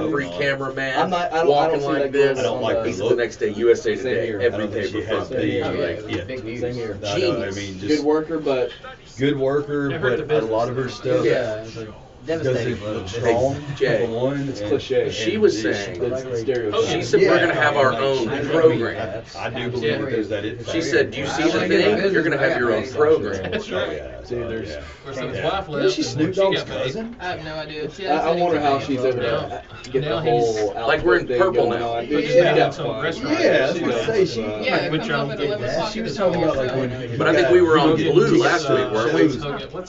every cameraman I don't walking see like that this. I don't like the He's look. the next day USA Today, here. every I don't think paper she has front page. Same here. I know, I mean, just Good worker, but good worker, It hurt the but a lot of her business. stuff It's like doesn't devastating. look strong. Jay, Number one, it's and- cliche. She was and saying- it's stereotype. She said we're gonna have our own program. I do believe that there's that. She said, "Do you see the thing? You're gonna have your own program." That's Oh, right. yeah. See, there's- yeah. Of course, his Yeah. wife left. Isn't she and Snoop she Dogg's got paid. cousin? I have no idea. I wonder how she's able to get Now the he's- whole Like we're in outfit thing purple going now. on. But She's she's got got some fun. restaurant. Yeah, I was She gonna does say, fun. Yeah, Which it comes I up don't at get 11 that. o'clock. She was It's talking about all like show. when. But I think we were on Blue last week, weren't we?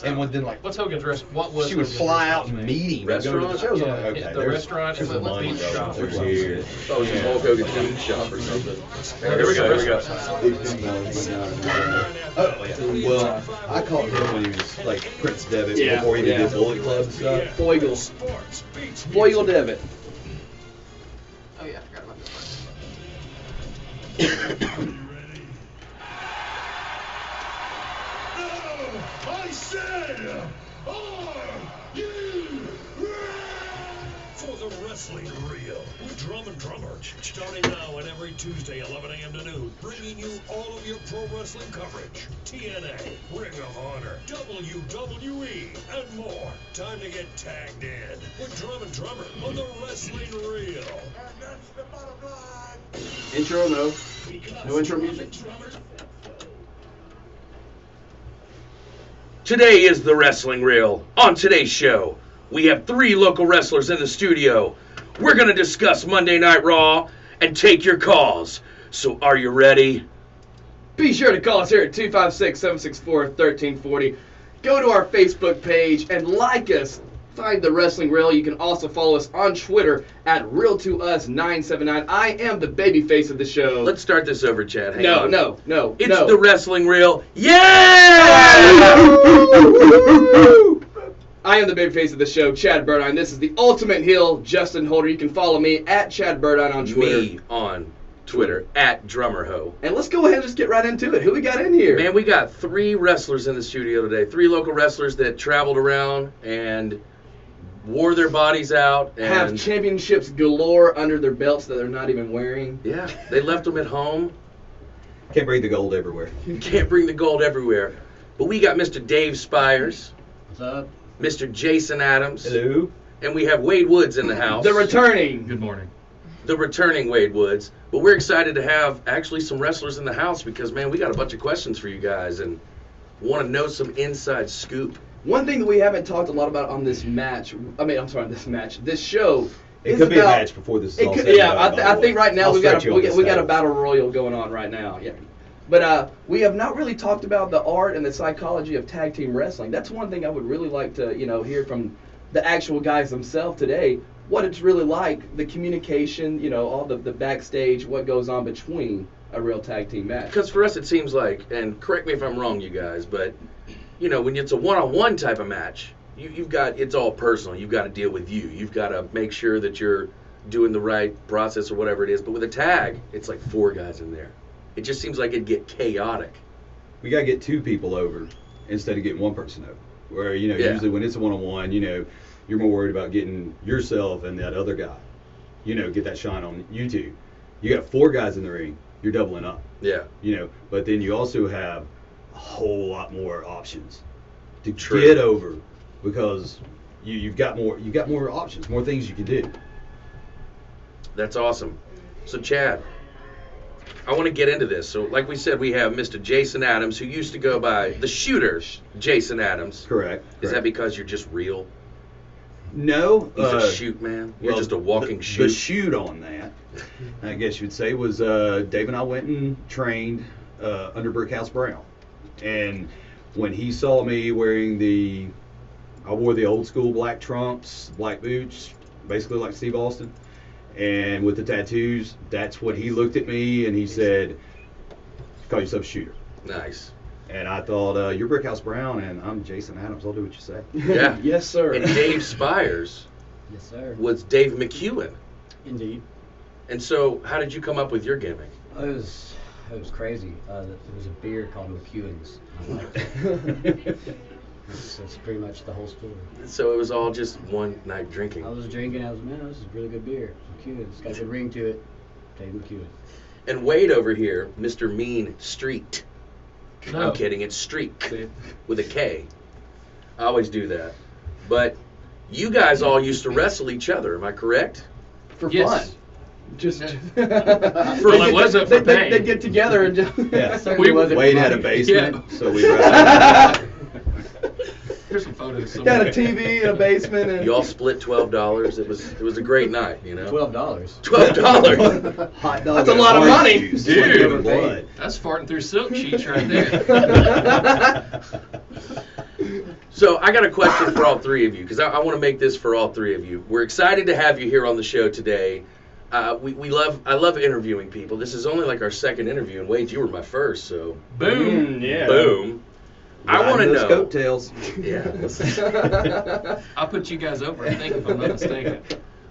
And when then like What's Hogan's restaurant? What was she would Hogan's fly restaurant out and name? meet him. and go to the Restaurant? shows. I'm Yeah, like, okay, the there's restaurant there's and the money the going. shop or There's something. here. Oh, it's just Hulk Hogan's food shop or something. Here we go. Here we go. Oh, yeah. Well, I called him when he was like Prince Devitt Yeah, before he did yeah. the Bullet Club stuff. Foigle. Foigle Devitt. Oh yeah, I forgot about this one. I said, are you ready for the wrestling reel with Drum and Drummer, starting now and every Tuesday, 11 a.m. to noon, bringing you all of your pro wrestling coverage, TNA, Ring of Honor, WWE, and more. Time to get tagged in with Drum and Drummer on the wrestling reel. And that's the bottom line. Intro, no. No intro music. Today is the Wrestling Reel. On today's show, we have 3 local wrestlers in the studio. We're going to discuss Monday Night Raw and take your calls. So are you ready? Be sure to call us here at 256-764-1340. Go to our Facebook page and like us. Find the Wrestling Reel. You can also follow us on Twitter at RealToUs979. I am the babyface of the show. Let's start this over, Chad. Hang No, on. no. It's the Wrestling Reel. Yeah! I am the babyface of the show, Chad Burdine. This is the Ultimate Heel, Justin Holder. You can follow me at Chad Burdine on Twitter. Me on Twitter at DrummerHo. And let's go ahead and just get right into it. Who we got in here? Man, we got 3 wrestlers in the studio today. 3 local wrestlers that traveled around and wore their bodies out. And have championships galore under their belts that they're not even wearing. yeah, they left them at home. Can't bring the gold everywhere. You can't bring the gold everywhere. But we got Mr. Dave Spires, What's up? Mr. Jason Adams, Hello. and we have Wade Woods in the house. The returning. Good morning. The returning Wade Woods. But we're excited to have actually some wrestlers in the house because, man, we got a bunch of questions for you guys and want to know some inside scoop. One thing that we haven't talked a lot about on this match, this show. It is could be a about- match before this is It all could, said and yeah, done, I, by th- the I think way. right now I'll we got stretch you on this a status. battle royal going on right now. Yeah, but we have not really talked about the art and the psychology of tag team wrestling. That's one thing I would really like to hear from the actual guys themselves today. What it's really like, the communication, all the backstage, what goes on between a real tag team match. Because for us, it seems like, and correct me if I'm wrong, you guys, but, when it's a one-on-one type of match, you've got, it's all personal. You've got to deal with you. You've got to make sure that you're doing the right process or whatever it is. But with a tag, it's like 4 guys in there. It just seems like it'd get chaotic. We got to get 2 people over instead of getting 1 person over. Where, usually when it's a one-on-one, you're more worried about getting yourself and that other guy, get that shine on you 2. You got 4 guys in the ring, you're doubling up. Yeah. But then you also have a whole lot more options to True. get over because you've got more options, more things you can do. That's awesome. So, Chad, I want to get into this. So, like we said, we have Mr. Jason Adams, who used to go by the Shooter Jason Adams. Correct. Is that because you're just real? No. He's a shoot man? You're just a walking shoot? The shoot on that, I guess you'd say, was Dave and I went and trained under Brickhouse Brown. And when he saw me wearing I wore the old school black trunks, black boots, basically like Steve Austin. And with the tattoos, that's what he looked at me and he said, call yourself a shooter. Nice. And I thought, you're Brickhouse Brown and I'm Jason Adams. I'll do what you say. Yeah. Yes, sir. And Dave Spires Yes, sir. was Dave McEwen. Indeed. And so, how did you come up with your gimmick? It was crazy. There was a beer called McEwen's. I liked it. That's pretty much the whole story. So it was all just one night drinking. I was drinking. I was, man, this is really good beer. McEwen. It's got a good ring to it. Dave McEwen. And Wade over here, Mr. Mean Street. No. I'm kidding, it's Streak with a K. I always do that. But you guys all used to wrestle each other, am I correct? For Yes. fun. Just Well, it wasn't for pain. They'd get together and just Yeah. Certainly wasn't Wade for had a money. basement, Yeah. so we wrestled. Here's some photos. got a somewhere. TV in a basement and You all split $12. It was a great night, you know. $12. $12. Hot dog. That's a and lot of orange money. juice, Dude. like living blood. That's farting through silk sheets right there. So I got a question for all three of you, because I want to make this for all three of you. We're excited to have you here on the show today. I love interviewing people. This is only like our second interview, and Wade, you were my first, so Boom. yeah. boom. I want to Riding those know. coattails. Yeah. I'll put you guys over, I think, if I'm not mistaken.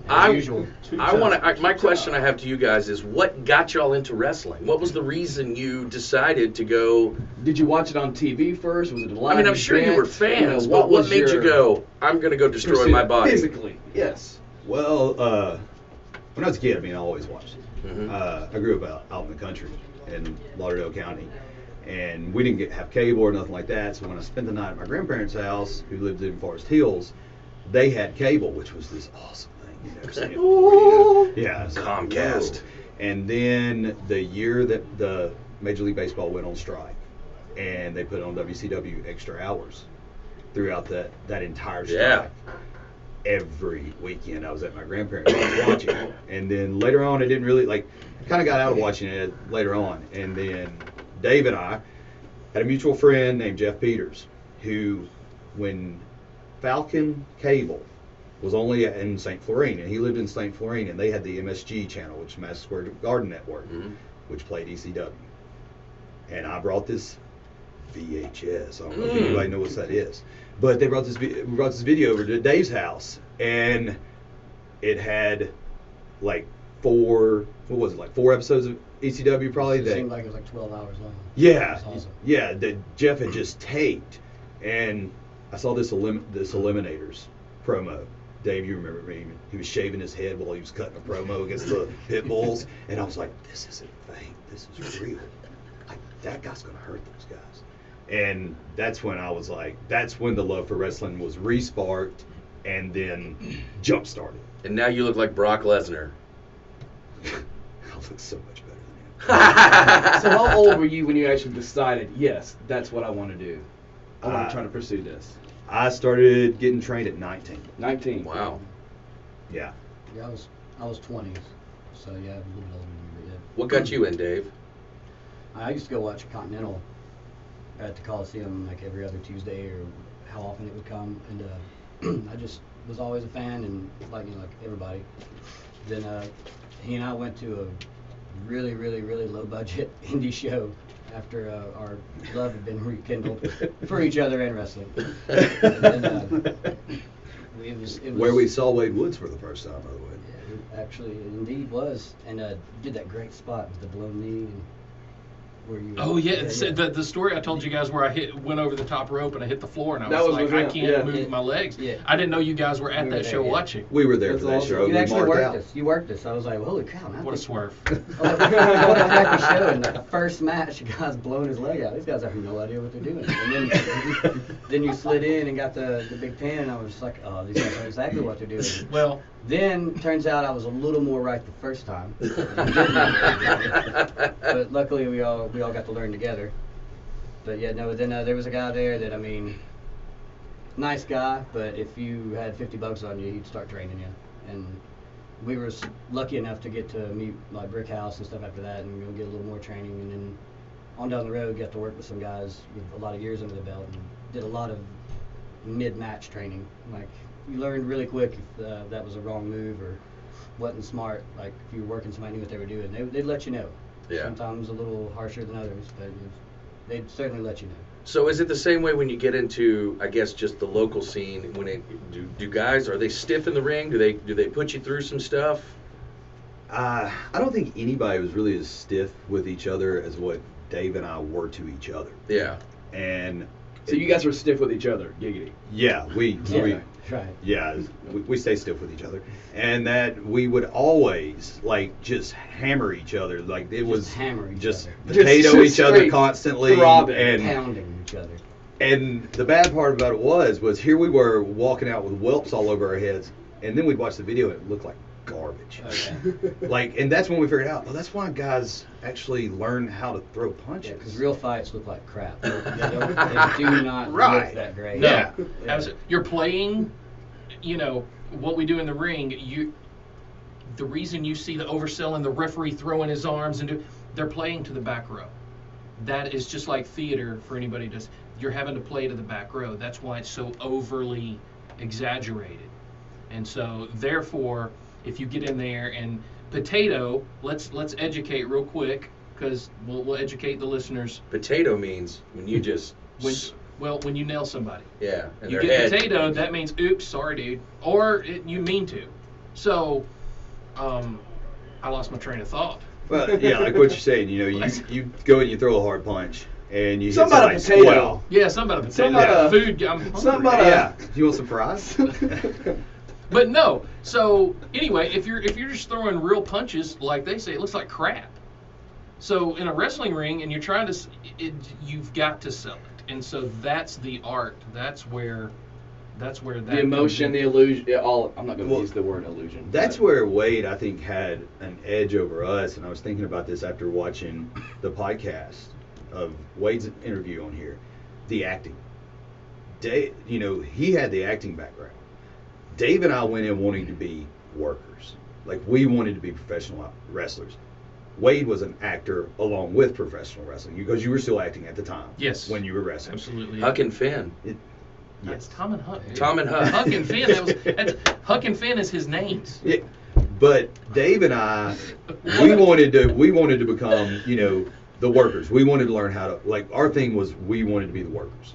I Usual. my question I have to you guys is, what got y'all into wrestling? What was the reason you decided to go? Did you watch it on TV first? Was it a live I mean, I'm sure you event? were fans, You but know, what was made you your go, I'm going to go destroy pursuit my body? physically? Yes. Well, when I was a kid, I mean, I always watched it. Mhm. I grew up out in the country in Lauderdale County, and we didn't have cable or nothing like that. So when I spent the night at my grandparents' house, who lived in Forest Hills, they had cable, which was this awesome thing you never seen it before. You know? Yeah, it's like, Comcast. whoa. And then the year that the Major League Baseball went on strike, and they put on WCW extra hours throughout that entire strike. Yeah. Every weekend I was at my grandparents' house watching it. And then later on, I didn't really, kind of got out of watching it later on. And then Dave and I had a mutual friend named Jeff Peters, who, when Falcon Cable was only in St. Florine, and he lived in St. Florine, and they had the MSG channel, which is Madison Square Garden Network, Mhm. which played ECW. And I brought this VHS. I don't know if anybody knows what that is. But we brought this video over to Dave's house, and it had four episodes of ECW probably. It that seemed like it was like 12 hours long. yeah, That's awesome. yeah, that Jeff had just taped, and I saw this Eliminators promo. Dave, you remember me? He was shaving his head while he was cutting a promo against the Pit Bulls, and I was like, "This isn't fake. This is real. That guy's gonna hurt those guys." And that's when I was like, that's when the love for wrestling was re-sparked, and then jump started. And now you look like Brock Lesnar. I look so much better than him. So how old were you when you actually decided, yes, that's what I want to do? I want Uh, to try to pursue this. I started getting trained at 19. 19. Wow. Yeah. Yeah, I was 20s, so yeah, I'm a little bit older than you. Yeah. What got you in, Dave? I used to go watch Continental at the Coliseum like every other Tuesday or how often it would come, and I just was always a fan, and like everybody. Then he and I went to a really low budget indie show after our love had been rekindled for each other and wrestling. And then, it was Where we saw Wade Woods for the first time, by the way. Yeah, it actually it indeed was, and did that great spot with the blown knee and where you. Oh yeah, the story I told you guys where I went over the top rope and I hit the floor and I That was was like, with I him, can't yeah. move my legs. Yeah. I didn't know you guys were at We were that there, show yeah. watching. We were there That's for that awesome. show. You We actually marked worked out. us. You worked us. I was like, holy cow! Man, What a swerve. What a crappy show! And the first match, the guy's blowing his leg out. These guys have no idea what they're doing. And then you slid in and got the big pin, and I was just like, oh, these guys know exactly what they're doing. Well, Then turns out I was a little more right the first time. But luckily we all got to learn together. But yeah, no. Then there was a guy there that, I mean, nice guy, but if you had $50 on you, he'd start training you. And we were lucky enough to get to meet my brick house and stuff after that, and we'll get a little more training. And then on down the road, got to work with some guys with a lot of years under the belt, and did a lot of mid-match training. Like, you learned really quick if that was a wrong move or wasn't smart. Like, if you were working, somebody knew what they were doing. They'd let you know. Yeah. Sometimes a little harsher than others, but they'd certainly let you know. So is it the same way when you get into, I guess, just the local scene? When do guys, are they stiff in the ring? Do they put you through some stuff? I don't think anybody was really as stiff with each other as what Dave and I were to each other. Yeah. And So you guys were stiff with each other, giggity. Yeah, we Right. yeah, we stay stiff with each other, and that we would always like just hammer each other, like it was hammer each just other. potato Just each other straight constantly, throbbing, and Pounding each other. and the bad part about it was here we were walking out with whelps all over our heads, and then we'd watch the video and it looked like garbage. Like, and that's when we figured out, oh, that's why guys actually learn how to throw punches. Yeah, because real fights look like crap. They do not Right. look that great. No. Yeah. You're playing, what we do in the ring, the reason you see the oversell and the referee throwing his arms they're playing to the back row. That is just like theater for anybody does. You're having to play to the back row. That's why it's so overly exaggerated. And so therefore, if you get in there and potato, let's educate real quick, because we'll educate the listeners. Potato means when you just When you nail somebody. yeah, and You their get head. potato, that means, oops, sorry, dude. Or you mean to. So, I lost my train of thought. Well, yeah, like what you're saying, you go and you throw a hard punch, and you hit Something about a somebody's potato. swell. Yeah, something about Something potato. about a- Food. I'm hungry. something about Yeah, you want some fries? But no. So anyway, if you're just throwing real punches, like they say, it looks like crap. So in a wrestling ring, and you're trying to, you've got to sell it, and so that's the art. That's where that The emotion, the illusion, I'm not going to use the word illusion. That's but- where Wade, I think, had an edge over us, and I was thinking about this after watching the podcast of Wade's interview on here. The acting. Dave, he had the acting background. Dave and I went in wanting to be workers. Like, we wanted to be professional wrestlers. Wade was an actor along with professional wrestling, because you were still acting at the time. Yes. When you were wrestling. Absolutely. Huck and Finn. That's Tom and Huck. dude. Tom and Huck. Huck and Finn. Huck and Finn is his names. Yeah, but Dave and I, we wanted to become, the workers. We wanted to learn how to, like, our thing was we wanted to be the workers.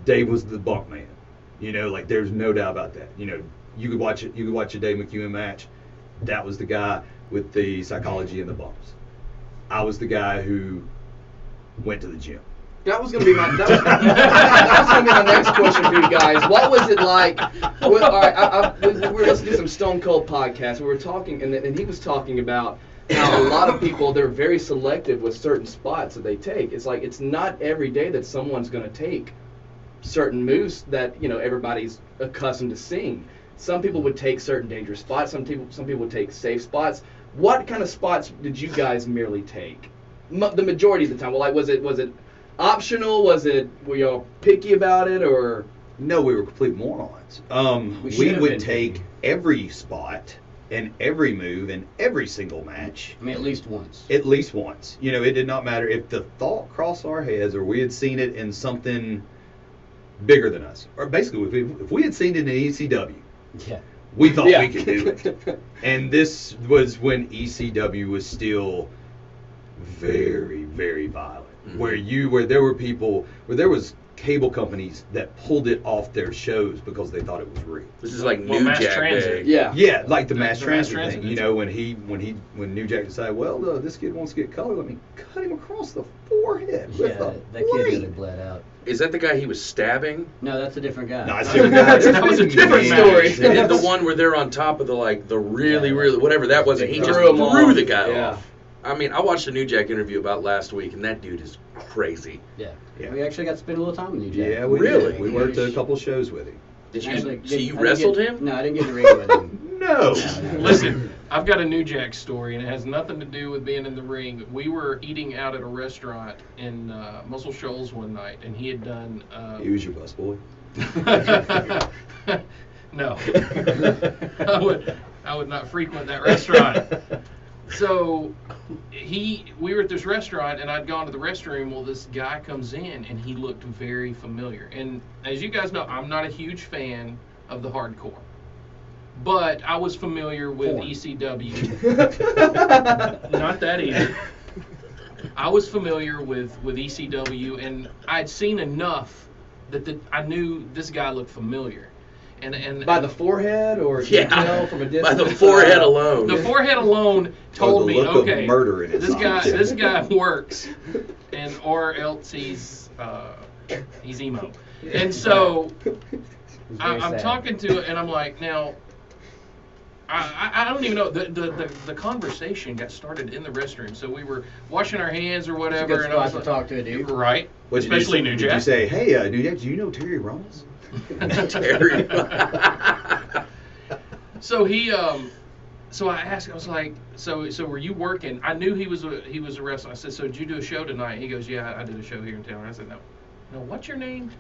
Dave was the bump man. Like, there's no doubt about that. You could watch it. You could watch a Dave McEwen match. That was the guy with the psychology and the bumps. I was the guy who went to the gym. That was going to be my next question for you guys. What was it like? Well, all right, we were listening to some Stone Cold podcast. We were talking, and he was talking about how a lot of people, they're very selective with certain spots that they take. It's like it's not every day that someone's going to take certain moves that everybody's accustomed to seeing. Some people would take certain dangerous spots. Some people would take safe spots. What kind of spots did you guys merely take? The majority of the time. Well, like was it optional? Were y'all picky about it, or? No, we were complete morons. We We should have would been take picky. every spot and every move in every single match I mean, at least once. at least once. It did not matter if the thought crossed our heads or we had seen it in something bigger than us. Or basically, if we had seen it in ECW, Yeah. we thought Yeah. we could do it. And this was when ECW was still very, very violent. Mhm. Where there was cable companies that pulled it off their shows because they thought it was real. This is like Well, New mass Jack transit. Day. Yeah. Yeah, like the The mass mass transit transit thing. thing. When New Jack decided, well, this kid wants to get color, let me cut him across the forehead with Yeah, a that kid really blade. bled out. Is that the guy he was stabbing? No, that's a different guy. No, it's That was different guy. that was a different story. And then the one where they're on top of the really, Yeah. really, whatever that was, and he Threw just him threw off. the guy Yeah. off. I mean, I watched a New Jack interview about last week, and that dude is crazy. Yeah. Yeah. We actually got to spend a little time with you, Jack. Yeah, we Really? did. We worked a couple shows with him. Did you? Actually, So you I didn't wrestled get- him? No, I didn't get to ring with him. No. Listen, I've got a New Jack story, and it has nothing to do with being in the ring. We were eating out at a restaurant in Muscle Shoals one night, and he had done. He was your busboy. No, I would not frequent that restaurant. So we were at this restaurant, and I'd gone to the restroom. Well, this guy comes in, and he looked very familiar. And as you guys know, I'm not a huge fan of the hardcore, but I was familiar with Porn. ECW. Not that either. I was familiar with ECW, and I'd seen enough that I knew this guy looked familiar. And By the forehead, or you Yeah. tell from a distance? By the forehead alone. the forehead alone told the me, look of okay, murder in his eyes. this guy works, or else he's emo. And so It was very I'm sad. talking to it, and I'm like, now, I don't even know. The conversation got started in the restroom. So we were washing our hands or It's a whatever, good and I spot was to like, talk to a dude. right, What'd you especially do? New Did Jack. you say, hey, New Jack, do you know Terry Ramos? Terry. So he, so I asked, I was like, so were you working? I knew he was a wrestler. I said, so did you do a show tonight? He goes, yeah, I did a show here in town. I said, no, what's your name?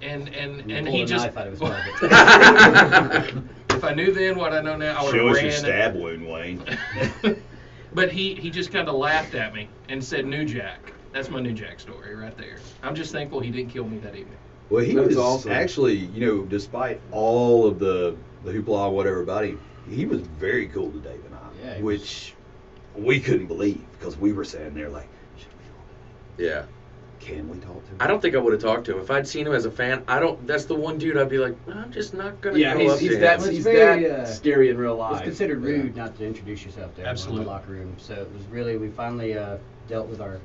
And Pulled he a just, knife out of his pocket. if I knew then what I know now, I would Show have us your ran. stab wound, Wayne. But he just kind of laughed at me and said, New Jack. That's my New Jack story right there. I'm just thankful he didn't kill me that evening. Well, he That's was awesome. actually, you know, despite all of the hoopla, whatever about him, he was very cool to Dave and I, Yeah, he which we couldn't believe because we were sitting there like, should we Yeah. can we talk to him? I don't think I would have talked to him if I'd seen him as a fan. That's the one dude I'd be like, I'm just not gonna Yeah, go up he's to that him. It's he's very, that scary in real It was life. considered rude not to introduce yourself there Absolutely. in the locker room. So it was really, we finally dealt with our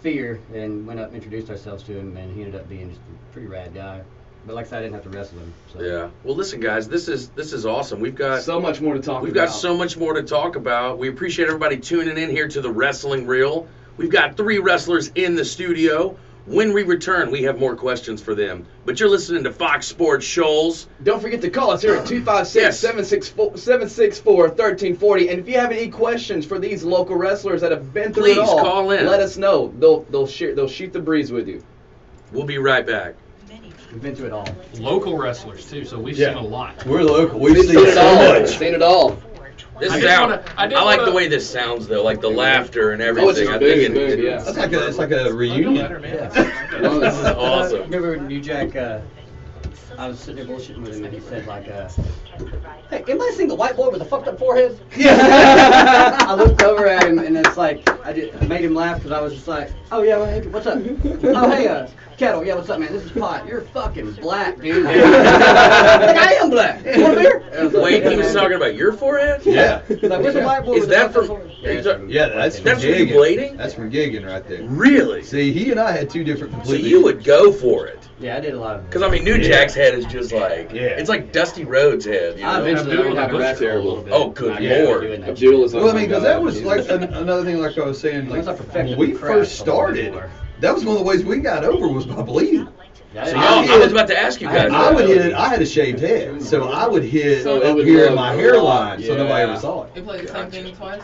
fear and went up and introduced ourselves to him, and he ended up being just a pretty rad guy. But like I said, I didn't have to wrestle him. So. Yeah. Well, listen, guys, this is awesome. We've got So much more to talk We've about. got so much more to talk about. We appreciate everybody tuning in here to the Wrestling Reel. We've got 3 wrestlers in the studio. When we return, we have more questions for them. But you're listening to Fox Sports Shoals. Don't forget to call us here at 256-764-1340. And if you have any questions for these local wrestlers that have been through it Please all, call in. let us know. They'll shoot the breeze with you. We'll be right back. We've been through it all. Local wrestlers too, so we've Yeah. seen a lot. We're local. We've We've seen seen it so all. much. Seen it all. This I is did out. wanna- I did I like wanna- the way this sounds though, like the laughter and Oh, it's everything. a I big, think big, yeah. That's like it's like a Don't reunion. matter, man. No, this is awesome. Remember New Jack, I was sitting there bullshitting with him, and he said like, hey, anybody seen the white boy with the fucked up forehead? I looked over at him, and it's like, I made him laugh because I was just like, oh yeah, well, hey, what's up? Oh hey, Kettle, yeah, what's up, man? This is Pot. You're fucking black, dude. Like, I am black. You want a beer? I was like, Wait, yeah, he was man. talking about your forehead? Yeah. He's like, where's the white boy Is with the that fucked from- up forehead? are you talking- Yeah, that's from That's from you gigging. blading? That's from gigging right there. Really? See, he and I had 2 different So completely. you would go for it? Yeah, I did a lot of it. Because I mean, New Yeah. Jack's head is just like Yeah. it's like Dusty Rhodes' head. You I know? eventually Abdul learned how to was wrestle a terrible. little bit. Oh, good I got Lord. doing that Abdul shit. is Well, I mean, because that was like another thing, like I was saying, like Once I perfected when we the craft, first I was started, before. that was one of the ways we got over was by bleeding. Yeah, So I I did. was about to ask you guys. I that. would hit. I had a shaved head, so I would hit So it up would here in look my a hairline, lot, so nobody yeah. ever saw it. They played the same thing twice?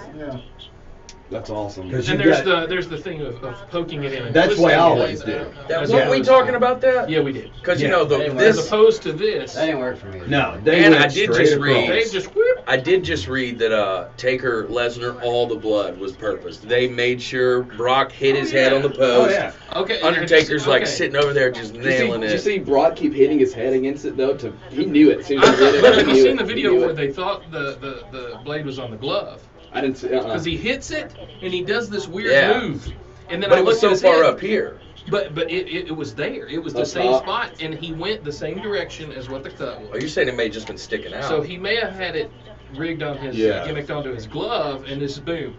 That's awesome. 'Cause And you there's got- the thing of poking it in. And That's what I twisting it. always do. That, As weren't we opposed talking to- about that? Yeah, we did. Because you Yeah. know Anyway, As this. opposed to this, That didn't work for me. No, they And went I did straight just across. read- they just whoop. I did just read that Taker Lesnar, all the blood was purposed. They made sure Brock hit his head on the Oh post. yeah. Okay. Undertaker's like okay. sitting over there just nailing Did you it. see Brock keep hitting his head against it though? He knew it. As soon as he hit it, But he have you knew seen it. the He video knew where it. they thought the blade was on the glove? I didn't see. Because he hits it and he does this weird Yeah. move, and then But I it was looked so at his far head, up here. But it was there. It was the Up same top. spot, and he went the same direction as what the cut Oh, was. you're saying it may have just been sticking out. So he may have had it rigged on his Yeah. gimmicked onto his glove, and this boom.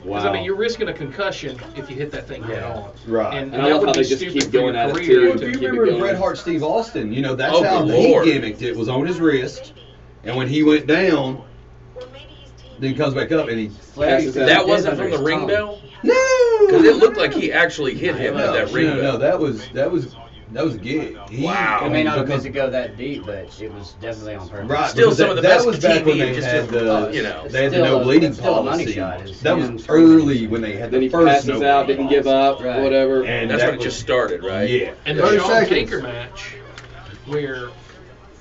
Because Wow. I mean, you're risking a concussion if you hit that thing head on. Right. And, And I that love would how be they just stupid keep for your going at it, career too. Well, if to you keep it remember going. Bret Hart, Steve Austin, you know that's Oh, how good he Lord. gimmicked it. Was on his wrist, and when he went down, then he comes back up and he. Passes out. that wasn't from the ring bell? No. Because it looked like he actually hit him No, with that ring no, bell. that was a gig. Wow. It may not have because- meant to go that deep, but it was definitely on purpose. Right, Still because some of the that best was back when TV they just had to, the, you know. they had the Still no a- bleeding it's still a money policy. shot. It's That was him early when they had Then the he first passes no out, bleeding didn't give up, Right. whatever. And That's that when it was- just started, right? Yeah. And the 30 Shawn seconds. Taker match, where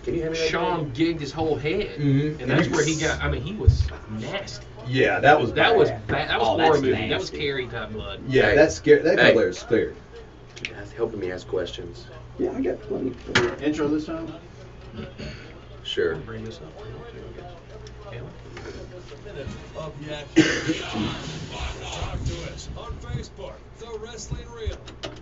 Can you hand me that Sean gigged his whole head, Mhm. and that's where he got. I mean, he was nasty. Yeah, that was That bad. was bad. That was Oh, horror that's movie. That was nasty. Carrie type blood. Yeah, Hey. that's scary. That Hey. player is scary. That's helping me ask questions. Yeah, I got plenty. Intro this time? Sure. Bring this up. Taylor? Minute of the action. Talk to us on Facebook, The Wrestling Reel. Drummer.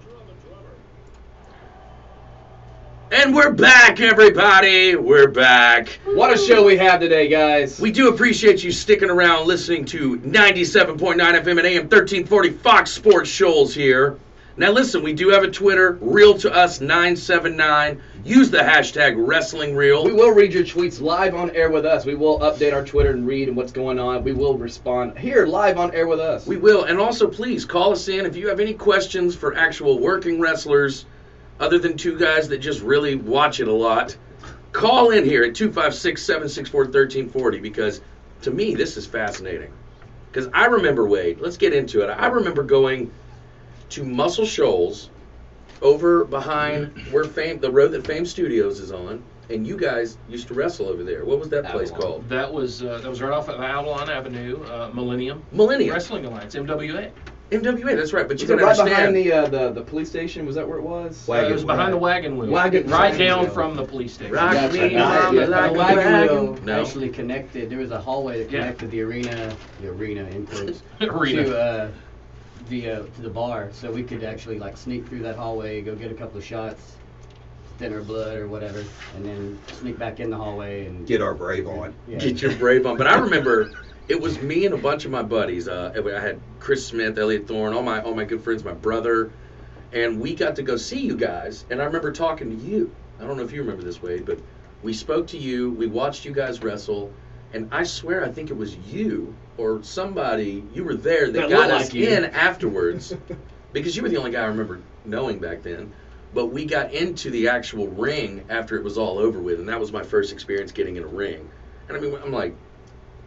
And we're back, everybody. We're back. What a show we have today, guys. We do appreciate you sticking around listening to 97.9 FM and AM 1340 Fox Sports Shoals here. Now listen, we do have a Twitter, Real to Us 979. Use the hashtag Wrestling Real. We will read your tweets live on air with us. We will update our Twitter and read and what's going on. We will respond here live on air with us. We will, and also please call us in if you have any questions for actual working wrestlers, other than two guys that just really watch it a lot. Call in here at 256-764-1340 because to me this is fascinating. Because I remember, Wade, let's get into it. I remember going to Muscle Shoals over behind where the road that Fame Studios is on, and you guys used to wrestle over there. What was that place called? That was right off of Avalon Avenue, Millennium Wrestling Alliance, MWA. MWA, that's right. But you Was it can right understand. behind the police station? Was that where it was? It was behind the wagon wheel, Wagon- right down wheel. from the police station. Rock That's me, right. mama, Yeah. like The a wagon wheel wagon. No. actually connected. There was a hallway that Yeah. connected the arena in quotes, Arena. to the bar, so we could actually like sneak through that hallway, go get a couple of shots, thinner blood or whatever, and then sneak back in the hallway and Get our brave on. yeah. Get your brave on. But I remember it was me and a bunch of my buddies. I had Chris Smith, Elliot Thorne, all my good friends, my brother, and we got to go see you guys. And I remember talking to you. I don't know if you remember this, Wade, but we spoke to you. We watched you guys wrestle, and I swear I think it was you or somebody. You were there that That got looked us like you. in afterwards because you were the only guy I remember knowing back then. But we got into the actual ring after it was all over with, and that was my first experience getting in a ring. And I mean, I'm like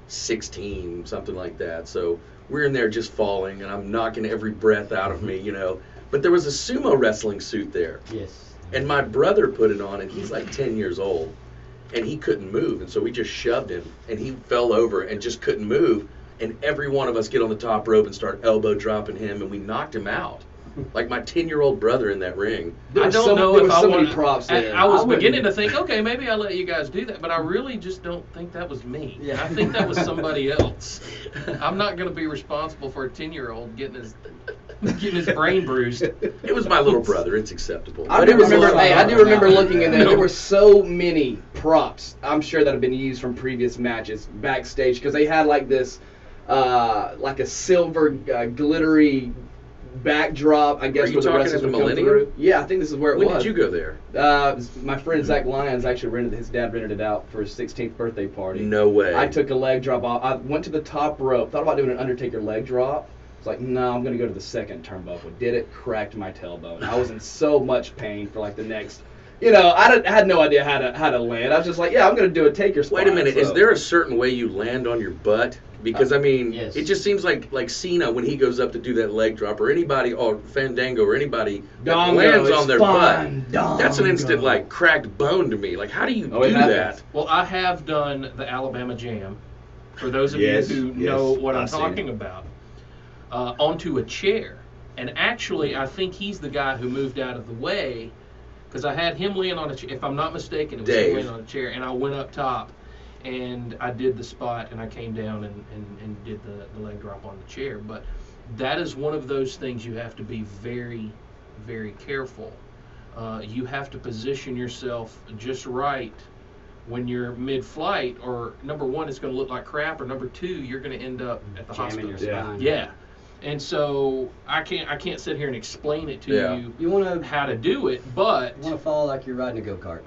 16, something like that. So we're in there just falling, and I'm knocking every breath out of me, you know. But there was a sumo wrestling suit there, Yes. and my brother put it on, and he's like 10 years old, and he couldn't move, and so we just shoved him, and he fell over and just couldn't move, and every one of us get on the top rope and start elbow dropping him, and we knocked him out. Like my 10-year-old brother in that ring. There I was don't so- know there if was I so many want. props there. I was I wouldn't- beginning to think, okay, maybe I'll let you guys do that, but I really just don't think that was me. Yeah. I think that was somebody else. I'm not going to be responsible for a 10-year-old getting his brain bruised. It was my little brother. It's acceptable. I But do it was remember. Hey, I do remember looking in there. No. There were so many props. I'm sure that have been used from previous matches backstage because they had like this, like a silver glittery backdrop. I guess Are you where the talking wrestlers at the would come Millennium? through. Yeah, I think this is where it When was. did you go there? My friend Zach Lyons actually his dad rented it out for his 16th birthday party. No way. I took a leg drop off. I went to the top rope. Thought about doing an Undertaker leg drop. It's like, no, I'm gonna go to the second turnbuckle. Did it? Cracked my tailbone. I was in so much pain for like the next. You know, I had no idea how to land. I was just like, yeah, I'm gonna do a Taker spot. Wait a minute. Is So- there a certain way you land on your butt? Because I mean, Yes. it just seems like Cena when he goes up to do that leg drop, or anybody, or Fandango, or anybody that Dongo, lands it's on their fine. butt. That's an instant Dongo. like cracked bone to me. Like, how do you Oh, it do happens. that? Well, I have done the Alabama Jam. For those of Yes, you who yes, know what I'm I've seen talking it. about, onto a chair. And actually, I think he's the guy who moved out of the way because I had him laying on a chair. If I'm not mistaken, it was Dave. him laying on a chair, and I went up top and I did the spot, and I came down and did the leg drop on the chair. But that is one of those things you have to be very, very careful. You have to position yourself just right when you're mid-flight, or number one, it's going to look like crap, or number two, you're going to end up at the Jamming hospital. your spine. Yeah, and so I can't sit here and explain it to Yeah. you You want to how to do it, but fall like you're riding a go-kart.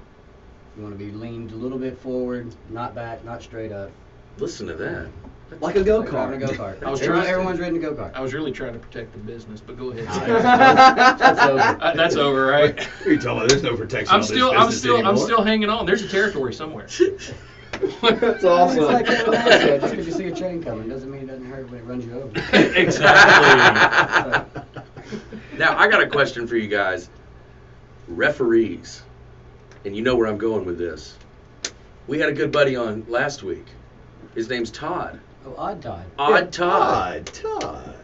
You want to be leaned a little bit forward, not back, not straight up. Listen to that. like a Like go riding a kart. go-kart. I was trying- Everyone's riding a go-kart. I was really trying to protect the business. But go ahead. That's over. That's over, right? What are you talking about? There's no protection I'm on still this business anymore. hanging on. There's a territory somewhere. That's It's awesome. like that NASCAR. Just because you see a train coming doesn't mean it doesn't hurt when it runs you over. Exactly. Now I got a question for you guys. Referees, and you know where I'm going with this. We had a good buddy on last week. His name's Todd. Oh, odd time. Odd Todd. Todd.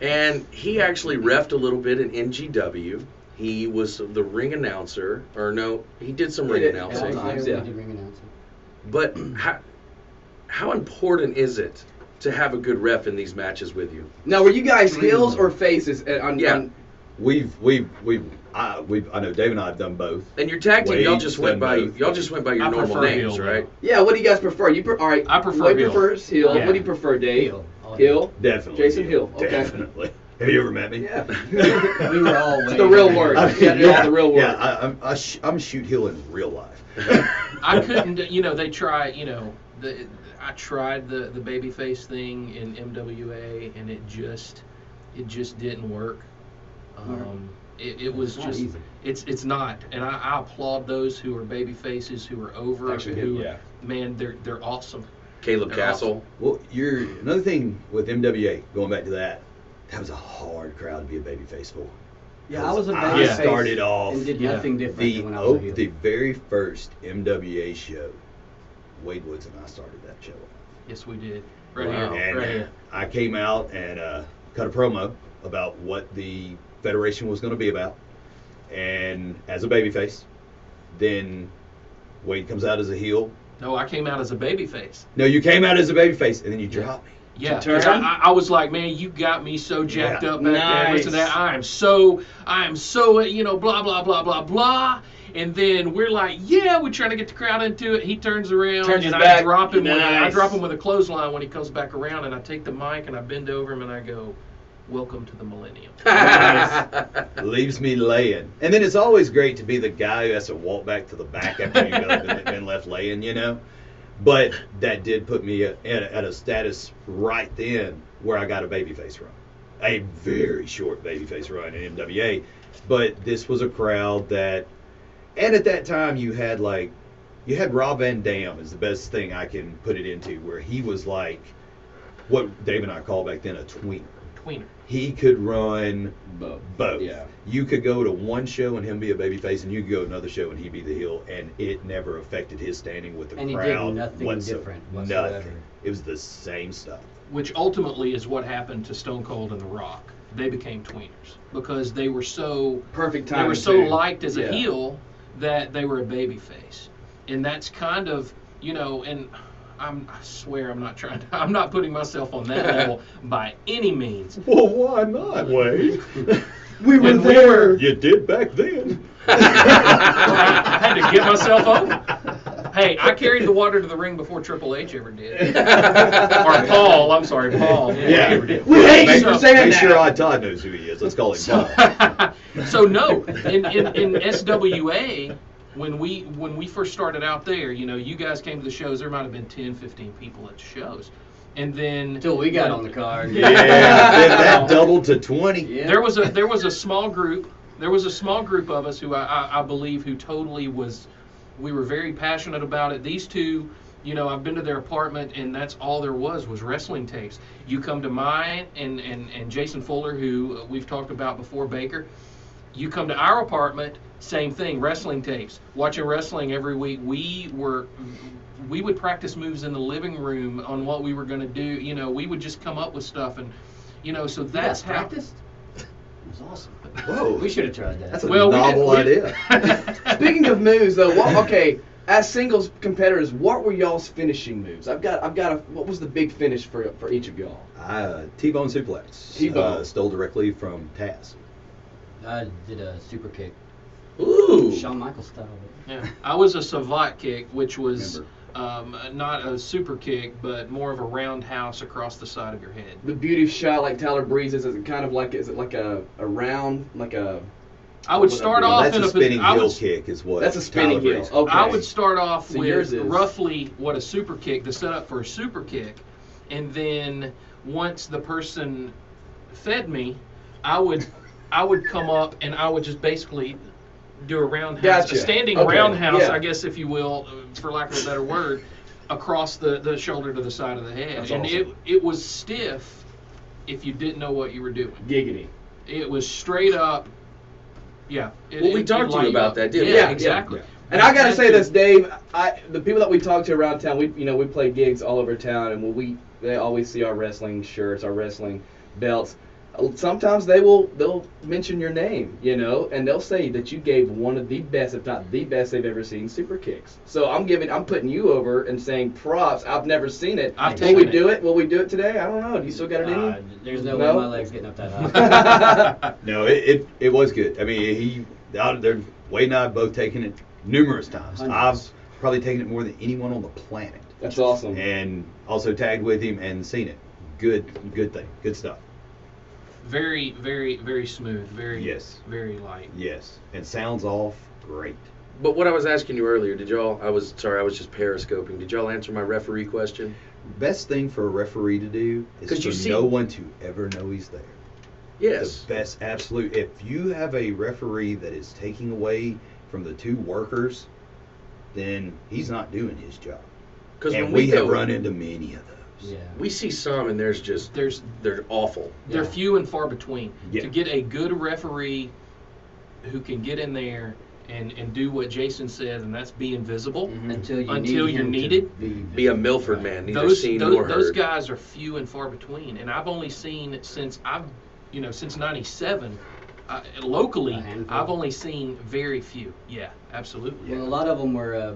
And he actually reffed a little bit in NGW. He was the ring announcer, or no, he did some ring did. announcing. Sometimes, Yeah, yeah. we did ring announcing. But how important is it to have a good ref in these matches with you? Now, were you guys heels or faces? Yeah. I know Dave and I have done both. And your tag team, y'all Wade's just went by done both. your I normal prefer names, heel, right? Yeah, what do you guys prefer? All right. I prefer Wade heel. prefers heel. Yeah. What do you prefer, Dave? Heel. All Heel. Definitely. Jason Hill. Okay. Definitely. Have you ever met me? Yeah. We were all It's waiting. the real word. Yeah, Yeah, the real word. Yeah, I'm shoot heel in real life. I couldn't, they try, I tried the babyface thing in MWA, and it just didn't work. It was It's not just, easy. it's not, and I applaud those who are baby faces, who are over, Actually, who, yeah. man, they're awesome. Caleb They're Castle. Well, another thing with MWA, going back to that was a hard crowd to be a babyface for. Yeah, I was a I baby started off and did Yeah. nothing different than when I was a heel. the very first MWA show. Wade Woods and I started that show. Yes, we did. Right Wow. here, And right here. I came out and cut a promo about what the federation was going to be about, and as a babyface. Then Wade comes out as a heel. No, I came out as a babyface. No, you came out as a babyface, and then you Yeah. dropped me. Yeah, Turn? 'cause I was like, man, you got me so jacked Yeah. up back there. Listen to that. I am so, blah, blah, blah, blah, blah. And then we're like, yeah, we're trying to get the crowd into it. He turns around Turns his and back. I drop him. I Nice. drop him with a clothesline when he comes back around, and I take the mic and I bend over him and I go, "Welcome to the millennium." Leaves me laying. And then it's always great to be the guy who has to walk back to the back after you've been left laying, But that did put me at a status right then where I got a babyface run. A very short babyface run in MWA. But this was a crowd that, and at that time you had Rob Van Dam is the best thing I can put it into, where he was like what Dave and I called back then a tweener. Tweener. He could run both. Yeah. You could go to one show and him be a babyface, and you could go to another show and he be the heel, and it never affected his standing with the And he did crowd. nothing different whatsoever. Nothing. It was the same stuff. Which ultimately is what happened to Stone Cold and The Rock. They became tweeners because they were so Perfect they time. were so liked as a Yeah. heel that they were a babyface, and that's kind of and I swear I'm not putting myself on that level by any means. Well, why not, Wade? We were When we there. were- You did back then. I had to get myself over. Hey, I carried the water to the ring before Triple H ever did. Or Paul, I'm sorry, Paul. Yeah. Ever did. We hate you Make, for saying make that. sure Todd knows who he is. Let's call him Paul. So no, in SWA, when we first started out there, you guys came to the shows, there might have been 10, 15 people at the shows. And then Until we got on the card. Yeah, then that doubled to 20. Yeah. there was a small group. There was a small group of us who I believe who totally we were very passionate about it. These two, I've been to their apartment, and that's all there was wrestling tapes. You come to mine and Jason Fuller, who we've talked about before, Baker. You come to our apartment, same thing, wrestling tapes. Watching wrestling every week. We would practice moves in the living room on what we were going to do. We would just come up with stuff, and so that's You guys how. practiced? It was awesome. Whoa. We should have tried that. That's a Well, we novel did- idea. Speaking of moves, though, as singles competitors, what were y'all's finishing moves? What was the big finish for each of y'all? T-bone suplex. T-bone. Stole directly from Taz. I did a super kick, Ooh. Shawn Michaels style. Yeah, I was a savate kick, which was Remember. not a super kick, but more of a roundhouse across the side of your head. The beauty shot like Tyler Breeze is it kind of like is it like a round like a I would Well, start Well, off that's in a spinning I heel would, kick is what that's a spinning Tyler heel. Breeze- Okay. I would start off So yours with is- roughly what a super kick, the setup for a super kick, and then once the person fed me, I would come up and I would just basically do a roundhouse, Gotcha. a standing Okay, roundhouse, yeah. I guess if you will, for lack of a better word, across the shoulder to the side of the head. That's and awesome. it was stiff if you didn't know what you were doing. giggity. It was straight up. Yeah. Well, we talked to you light about up. that, didn't yeah, we? Yeah, exactly. yeah. And I gotta Had say to- this, Dave. The people that we talk to around town, we play gigs all over town, and they always see our wrestling shirts, our wrestling belts. Sometimes they'll mention your name, and they'll say that you gave one of the best, if not the best, they've ever seen super kicks. So I'm putting you over and saying props. I've never seen it. I've Will taken we it. do it? Will we do it today? I don't know. Do you still got it in you? There's no, No? way my leg's getting up that high. No, it was good. I mean, Wade and I have both taken it numerous times. Hundreds. I've probably taken it more than anyone on the planet, That's awesome. and also tagged with him and seen it. Good thing, good stuff. Very, very, very smooth. Very, Yes. very light. Yes, and sounds off great. But what I was asking you earlier, did y'all? I was just periscoping. Did y'all answer my referee question? Best thing for a referee to do is 'Cause for you see- no one to ever know he's there. Yes. The best, absolute. If you have a referee that is taking away from the two workers, then he's not doing his job. Because And when we have go, run into many of those. Yeah. we see some, and they're awful. They're Yeah. few and far between. Yeah. To get a good referee who can get in there and do what Jason said, and that's be invisible. Until you Until need you're him to needed. Be a Milford man, neither Those seen nor those heard. guys are few and far between, and I've only seen since '97. Locally, A handful. I've only seen very few. Yeah, absolutely. Well, a lot of them were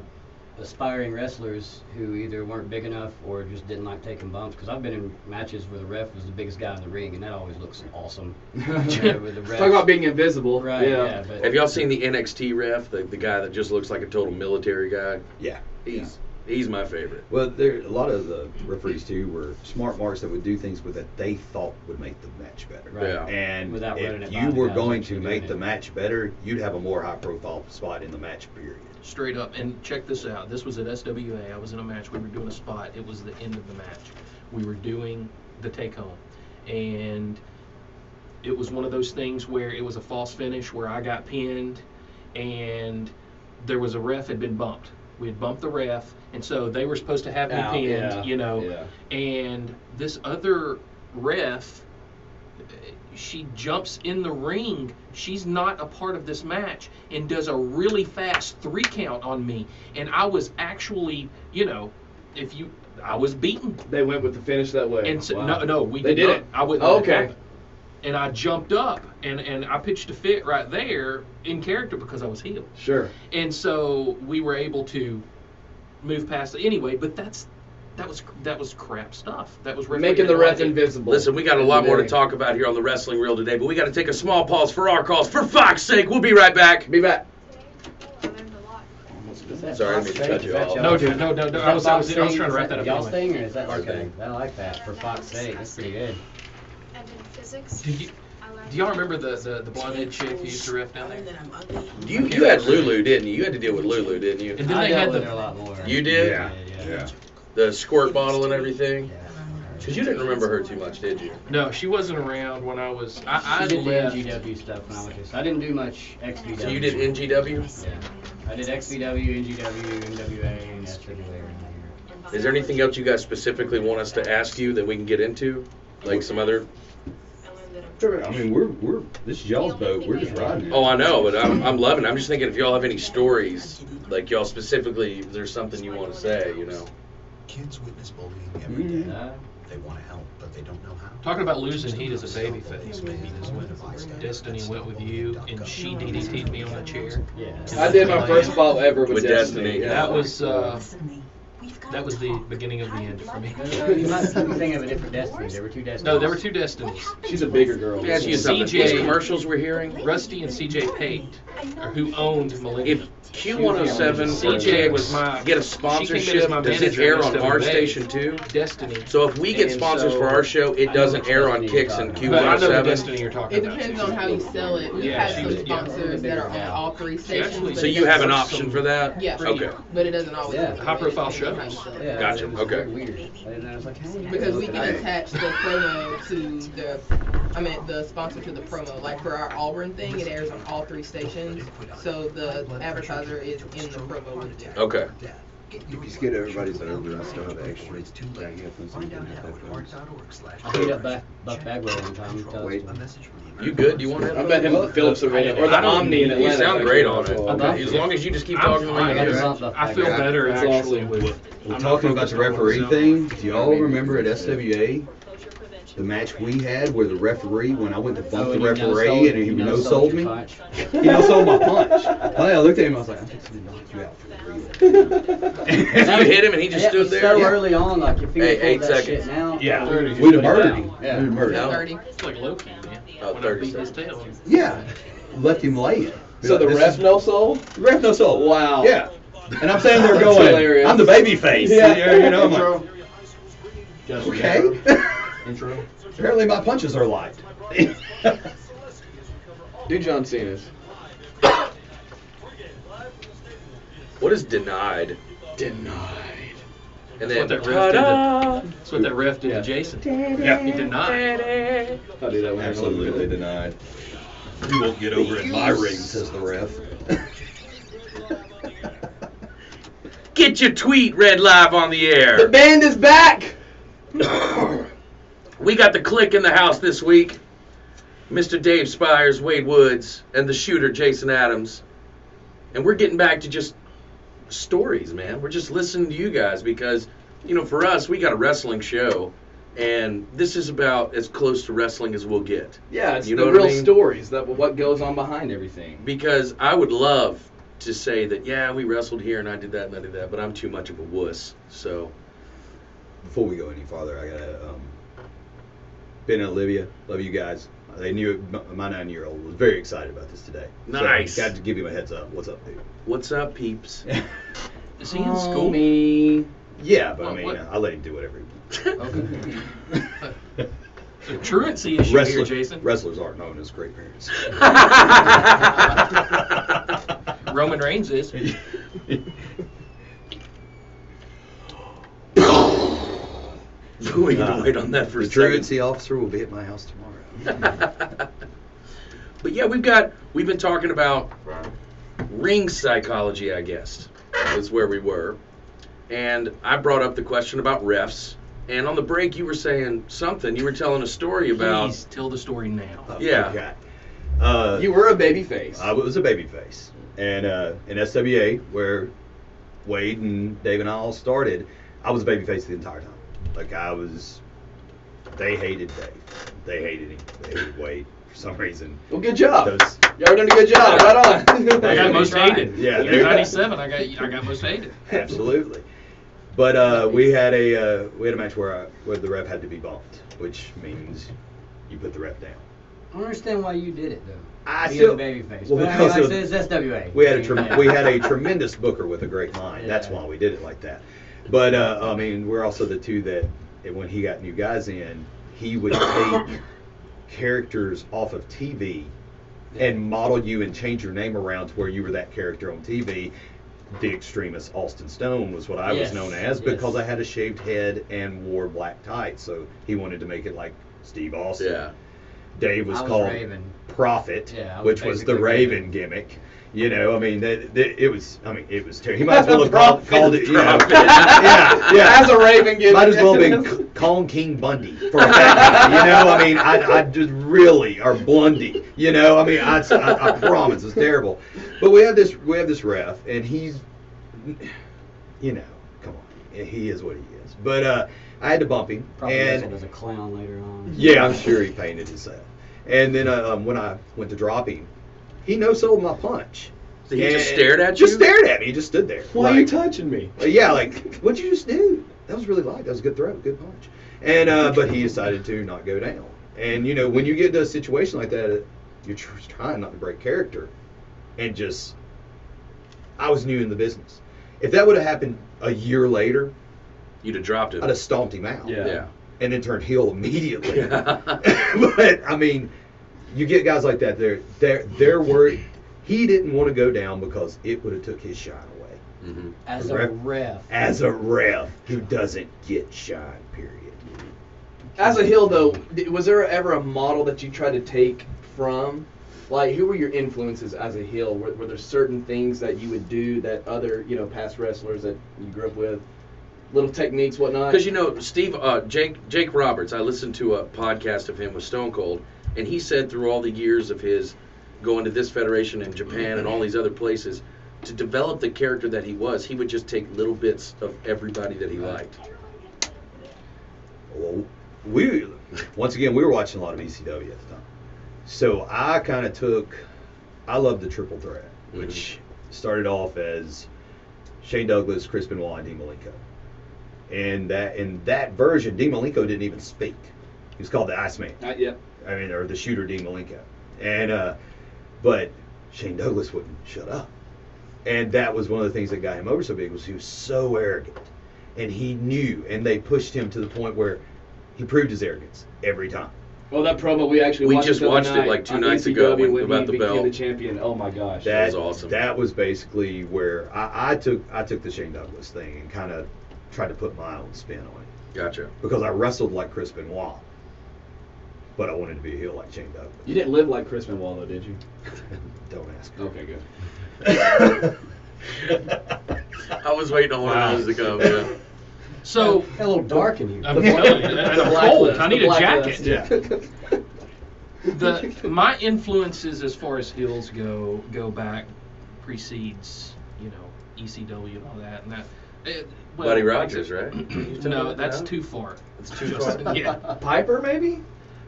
aspiring wrestlers who either weren't big enough or just didn't like taking bumps. Because I've been in matches where the ref was the biggest guy in the ring, and that always looks awesome. With the ref. Talk about being invisible. Right, Yeah. yeah. But Have y'all seen the NXT ref, the guy that just looks like a total military guy? Yeah. He's my favorite. Well, there a lot of the referees too were smart marks that would do things with that they thought would make the match better. Right. Yeah. And Without running if it by you the were guys going actually to doing make the it. match better, you'd have a more high-profile spot in the match. Period. Straight up. And check this out. This was at SWA. I was in a match. We were doing a spot. It was the end of the match. We were doing the take home. And it was one of those things where it was a false finish where I got pinned and there was a ref had been bumped. We had bumped the ref, and so they were supposed to have me Out, pinned, yeah, you know. yeah. And this other ref, she jumps in the ring. She's not a part of this match and does a really fast 3 count on me. And I was actually, I was beaten. They went with the finish that way. And so, Wow. no, we They did not. didn't? I wouldn't. Oh, let it okay. happen. And I jumped up and I pitched a fit right there in character because I was healed. Sure. And so we were able to move past it anyway. But that was crap stuff. That was Making the ref referee- invisible. Listen, we got a lot more to Today. talk about here on the Wrestling Reel today, but we got to take a small pause for our calls. For fuck's sake, we'll be right back. Be back. Sorry, I didn't mean to cut you off. No, dude, no. I was trying to wrap that up. Y'all's anyway. thing, or is that Our okay? thing. I like that. For Fox's sake, that's pretty good. And in physics, Do y'all remember the blonde-head chick who used to ref down there? You had Lulu, didn't you? You had to deal with Lulu, didn't you? And then I they had dealt with her a the lot more. You did? Yeah. The squirt bottle and everything? Yeah. Because you didn't remember her too much, did you? no, she wasn't around when I was. I I did the left. NGW stuff when I was just. I didn't do much XVW. So you did NGW? Yeah. I did XVW, NGW, NWA, and SWA around here. Is there anything else you guys specifically want us to ask you that we can get into? Like some other... I mean, we're this is y'all's boat. We're just riding it. Oh, I know, but I'm loving it. I'm just thinking if y'all have any stories, like y'all specifically, if there's something you want to say, Kids witness bullying every day. Uh, They want to help, but they don't know how. Talking about losing heat as a baby face, maybe is when Destiny went with you and she DDT'd me on a chair. yeah. I did my first spot ever with, With Destiny. Yeah. That was the beginning of the end for me. You might think of a different Destiny. There were two Destinies. No, there were 2 Destinies. She's a bigger girl. Let me ask you something. CJ These commercials we're hearing, Rusty and CJ Pate, or who owned Millennium. if Q107 CJ was my get a she came in as sponsorship, my does it manager air at on our SWA. station too? Destiny. So if we get And sponsors so- for our show, it I know doesn't which air on Destiny you're Kicks and talking But I know the Q107? Destiny you're talking It about. depends on how you sell it. We Yeah, have she some was- yeah. sponsors that are on all 3 stations. actually- but So it you have an doesn't- option for that? Yeah. Okay. But it doesn't always. Yeah. work. High-profile It depends on how you shows. sell it. Yeah, Gotcha, it was okay. very weird. And I was like, hey, Because we look can at that. attach the promo to the sponsor to the promo. Like for our Auburn thing, it airs on all 3 stations. So the advertiser is in the promo with them. Okay. If you skid everybody's over, I still have extra. Yeah, you have something like that. I beat up Buck Bagwell one time. Wait. You good? You want to? I met him at the Phillips Arena or the I don't- Omni in Atlanta. You sound great on it. Okay. As long as you just keep I'm talking the way fine. you I do. got bumped I feel Bagwell. better That's actually awesome. with. Well, I'm not talking about focused the on referee myself. thing, do y'all remember at SWA the match we had where the referee, when I went to bump the referee and he no-sold me? He no-sold my punch. I looked at him, I was like, I'm fixing to knock you out for real. You hit him and he just Yeah, it stood was there? so Yeah. early on, like if he Hey, would 8 pull that seconds. shit now, Yeah, just we'd have put it murdered down. him. Yeah. We'd have murdered him. 30. It's like Loki, man. Oh, When I 30 beat his seconds. tail. Yeah, left him laying. So the This ref is- no soul? The ref no soul. Wow. Yeah. And I'm standing there That's going, hilarious. I'm the baby face. Yeah. You know, I'm like, okay. Intro. Apparently my punches are light. Do John Cena's. What is denied? Denied. And That's then what that ref did ta-da! That's what that ref did Yeah. to Jason. Yeah. He denied. I'll do that one. Absolutely denied. You won't get over in my ring, says the ref. Get your tweet read live on the air. The band is back. We got the click in the house this week. Mr. Dave Spires, Wade Woods, and the shooter Jason Adams. And we're getting back to just stories, man. We're just listening to you guys because, you know, for us, we got a wrestling show, and this is about as close to wrestling as we'll get. Yeah, it's You know the what I real mean? stories, that what goes on behind everything. Because I would love to say that, yeah, we wrestled here and I did that and I did that, but I'm too much of a wuss. So, Before we go any farther, I gotta Ben and Olivia, love you guys. They knew it, my 9-year-old was very excited about this today. Nice. So, got to give him a heads up. What's up, dude? what's up, peeps? Is he in school? Me. Yeah, but I What- mean, what- I let him do whatever he wants. It's a truancy issue here, Jason. Wrestlers aren't known as great parents. Roman Reigns is. We can wait on that for a The second. truancy officer will be at my house tomorrow. But yeah, we've been talking about ring psychology, I guess, is where we were. And I brought up the question about refs. And on the break, you were saying something. You were telling a story about. Please tell the story now. Yeah. Okay. You were a baby face. I was a baby face. And in SWA, where Wade and Dave and I all started, I was a baby face the entire time. Like they hated Dave. They hated him. They hated Wade for some reason. Well, good job. Those- Y'all done a good job. Right on. I got most hated. Yeah, In there- 97, I got most hated. Absolutely. But we had a match where the ref had to be bumped, which means you put the ref down. I don't understand why you did it though. I Being still- the baby face. well, But I mean, because like of- I said, it's SWA. We had I mean, yeah. we had a tremendous booker with a great mind. That's Yeah. why we did it like that. But I mean, we're also the two that when he got new guys in, he would take characters off of TV and model you and change your name around to where you were that character on TV. The extremist Austin Stone was what I was Yes, known as yes. because I had a shaved head and wore black tights. So he wanted to make it like Steve Austin. Yeah. Dave was I was called Raven. Prophet, Yeah, I was which was the basically Raven Raven. gimmick. You know, I mean, it was terrible. He might as well have called it, you know, Prophet. yeah. As a Raven gimmick. Might as well have been Kong King Bundy for a fact. You know, I mean, I just really, or Blundy. You know, I mean, I promise, it's terrible. But we have this ref, and he's, you know, come on, he is what he is. But I had to bump him, Probably and wrestled as a clown later on. yeah, I'm sure he painted himself. And then when I went to drop him, he no-sold my punch. So he just And- stared at you? Just stared at me. He just stood there. Why are you touching me? Yeah, like, what'd you just do? That was really light. That was a good throw, good punch. And but he decided to not go down. And you know, when you get to a situation like that, you're trying not to break character. And just, I was new in the business. If that would have happened a year later, You'd have dropped it. I'd have stomped him out. Yeah. And then turned heel immediately. Yeah. But I mean, you get guys like that. They're worried. He didn't want to go down because it would have took his shine away. Mhm. As The a ref- ref. As a ref who doesn't get shine, period. As a heel, though, was there ever a model that you tried to take from? Like, who were your influences as a heel? Were there certain things that you would do that other, you know, past wrestlers that you grew up with, little techniques, whatnot? Because, you know, Jake Roberts, I listened to a podcast of him with Stone Cold, and he said through all the years of his going to this federation in Japan and all these other places, to develop the character that he was, he would just take little bits of everybody that he liked. Well, once again, we were watching a lot of ECW at the time. So I kind of I loved the triple threat, which started off as Shane Douglas, Chris Benoit, and Dean Malenko. And in that version, Dean Malenko didn't even speak. He was called the Iceman. Yep. I mean, or the shooter Dean Malenko. And but Shane Douglas wouldn't shut up. And that was one of the things that got him over so big, was he was so arrogant. And he knew, and they pushed him to the point where he proved his arrogance every time. Well, that promo we actually We watched just the other watched it night like 2 on nights ago ECW when about he the became belt. the champion. Oh my gosh. That was awesome. That was basically where I took the Shane Douglas thing and kind of tried to put my own spin on it. Gotcha. Because I wrestled like Chris Benoit, but I wanted to be a heel like Shane Douglas. You didn't live like Chris Benoit, though, did you? Don't ask. Okay, good. I was waiting on one of those to come. Yeah. So A little dark in here. I'm telling you, and I'm cold. I need a jacket. Yeah. My influences as far as heels go back, precedes, you know, ECW and all that, and that. Well, Buddy Rogers, right? No, that's too far. It's too far. Yeah. Piper, maybe?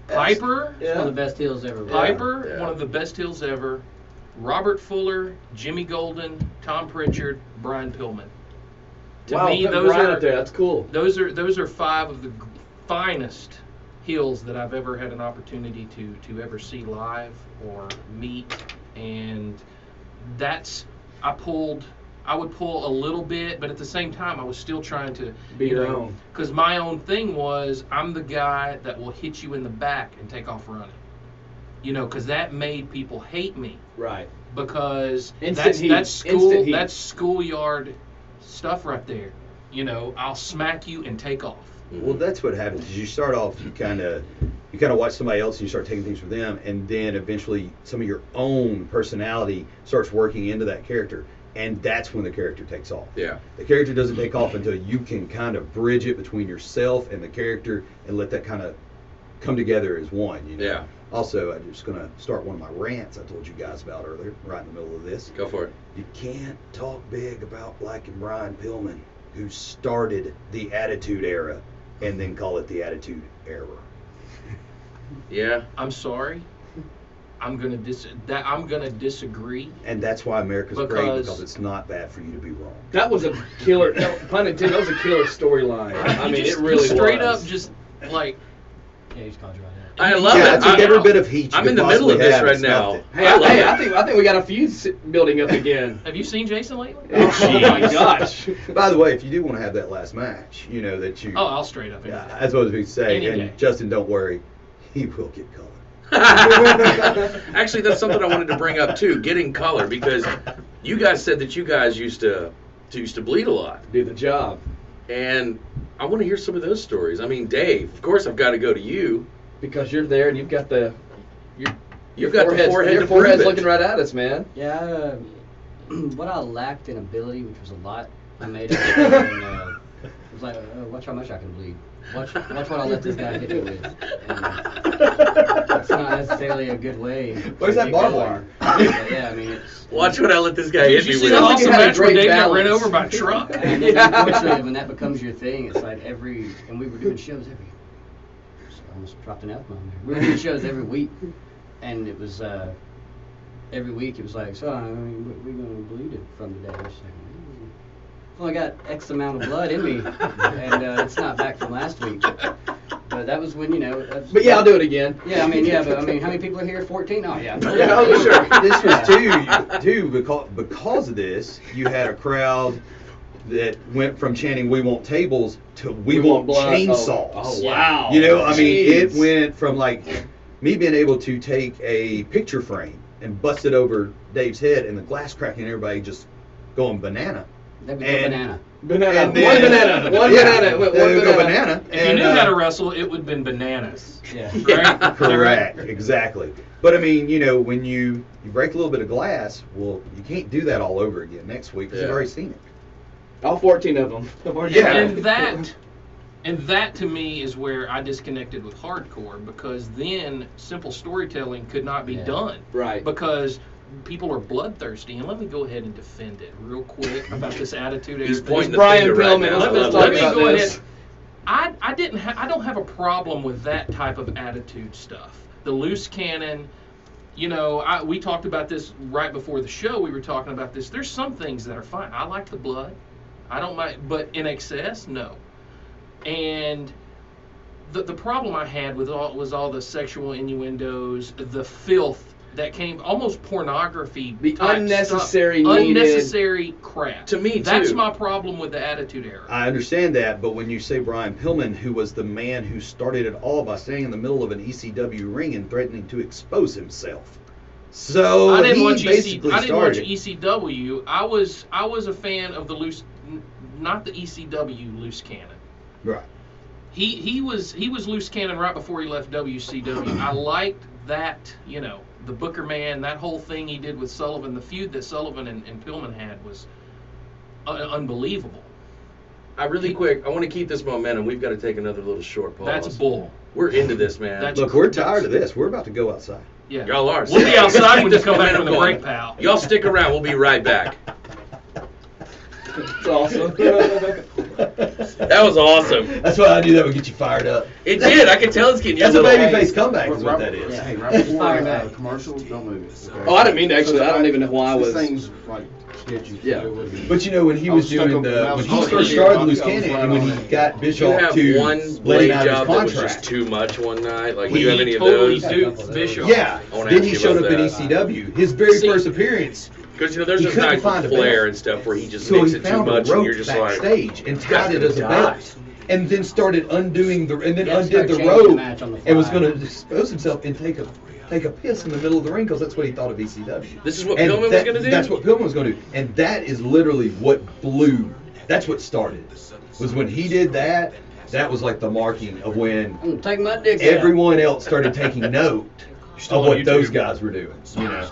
Piper, One of the best heels ever. Piper, Yeah. one of the best heels ever. Robert Fuller, Jimmy Golden, Tom Pritchard, Brian Pillman. To Wow, me, put those Brian are up there. That's cool. those are 5 of the finest heels that I've ever had an opportunity to ever see live or meet, and that's I would pull a little bit, but at the same time I was still trying to Be your own. because my own thing was I'm the guy that will hit you in the back and take off running, you know, because that made people hate me. Right. Because Instant heat. that's Instant heat. schoolyard stuff right there. You know, I'll smack you and take off. Well, that's what happens. Is you start off, you kind of watch somebody else, and you start taking things from them, and then eventually some of your own personality starts working into that character, and that's when the character takes off. Yeah. The character doesn't take off until you can kind of bridge it between yourself and the character, and let that kind of come together as one. You know? Yeah. Also, I'm just gonna start one of my rants I told you guys about earlier, right in the middle of this. Go for it. You can't talk big about Black and Brian Pillman, who started the Attitude Era, and then call it the Attitude Era. Yeah. I'm sorry. I'm gonna disagree. And that's why America's great, Because- because it's not bad for you to be wrong. That was a killer, no, pun intended, that was a killer storyline. I He mean, just- it really he straight was. up just like Yeah, he's called you right now. I love Yeah, it. I took every bit of heat you I'm could in the middle of possibly this have right and now. snuffed Hey, I love it. I think we got a feud building up again. have you seen Jason lately? Oh my gosh. By the way, if you do want to have that last match, you know that you. Oh, I'll straight up. Yeah, that's what I was going to say. Any And day. Justin, don't worry, he will get color. Actually, that's something I wanted to bring up too, getting color, because you guys said that you guys used to bleed a lot, Do the job. and I want to hear some of those stories. I mean, Dave, of course, I've got to go to you. Because you're there and you've got the You've got the forehead your to prove forehead's it. looking right at us, man. Yeah, what I lacked in ability, which was a lot, I made up. And, it was like, watch how much I can bleed. Watch what I let this guy hit me with. And it's not necessarily a good way. Where's to that get barbed going. wire? But yeah, I mean, it's. Watch what I let this guy Did hit you me see with. that I don't awesome think you had a match where great Dave got run balance. over by a truck? And then unfortunately, when that becomes your thing, it's like and we were doing shows I almost dropped an F-bomb there. We were doing shows every week, and it was, every week it was like, so, I mean, we're going to bleed it from today. I was like, well, I got X amount of blood in me, and it's not back from last week. But that was when, But yeah, I'll do it again. Yeah, but how many people are here? 14? Oh, yeah. Yeah, oh, sure. This was too because of this, you had a crowd that went from chanting "We want tables" to "We want blood." chainsaws." Oh, wow. You know, I mean, it Jeez. went from like me being able to take a picture frame and bust it over Dave's head, and the glass cracking, and everybody just going banana. That would go banana. Banana. And then- One banana. One Yeah, banana. One they would go banana. banana. If you knew how to wrestle, it would have been bananas. Yeah. Right? Correct, exactly. But I mean, when you break a little bit of glass, well, you can't do that all over again next week because you've Yeah. already seen it. All 14 of them. Yeah. And that to me is where I disconnected with hardcore, because then simple storytelling could not be Yeah. done. Right. Because people are bloodthirsty, and let me go ahead and defend it real quick about this attitude. He's everything. pointing the Brian finger right Pillman. now. Let's I love talk Let me it. about go this. ahead. I don't have a problem with that type of attitude stuff. The loose cannon, we talked about this right before the show. We were talking about this. There's some things that are fine. I like the blood. I don't mind, but in excess, no. And the problem I had with was all the sexual innuendos, the filth that came almost pornography. The type unnecessary stuff. needed- Unnecessary crap. To me, That's too. my problem with the Attitude Era. I understand that, but when you say Brian Pillman, who was the man who started it all by standing in the middle of an ECW ring and threatening to expose himself. So I didn't he watch basically I didn't watch started. ECW. I was a fan of the loose, not the ECW loose cannon. Right. He was loose cannon right before he left WCW. I liked that, you know, the Booker Man, that whole thing he did with Sullivan, the feud that Sullivan and Pillman had was unbelievable. I really quick, I want to keep this momentum. We've got to take another little short pause. That's bull. We're into this, man. That's- Look, we're tired of this. We're about to go outside. Yeah. Y'all are. We'll be outside when you come back Momentum from the going. break, pal. Y'all stick around. We'll be right back. It's awesome. That was awesome. That's why I knew that would get you fired up. It did. I could tell it's getting you That's a little- babyface comeback is what that is. Yeah. Hey, right It's before fire back. commercial, don't move it. Okay? Oh, I didn't mean to actually. I don't even know why I was. This thing's like sketchy. Yeah. But you know, when he I was was stuck doing over the the, mouse. when he Oh, first yeah. started I Loose was Cannon, right and when on he it. got You Bischoff have to one let him blade out of job his that was just contract. too much one night. Like, He do you have any totally of those? duped Bishop. Yeah. I wanna Then ask he you showed up about in that. ECW. His very See- first appearance. Because, you know, there's He those couldn't nights find with a belt. Flair and stuff where he just So makes he it too found a much and rope you're just like, backstage and tied it as a die. belt, and then started undoing the and then Yeah, undid start the changing the rope match on the and was fly. going to expose himself and take a piss in the middle of the ring because that's what he thought of ECW. This is what And Pillman was that- going to do? That's what Pillman was going to do, and that is literally what blew. That's what started. Was when he did that. That was like the marking of when I'm gonna take my dick out. everyone else started taking note Still of on what those YouTube. guys were doing. You know.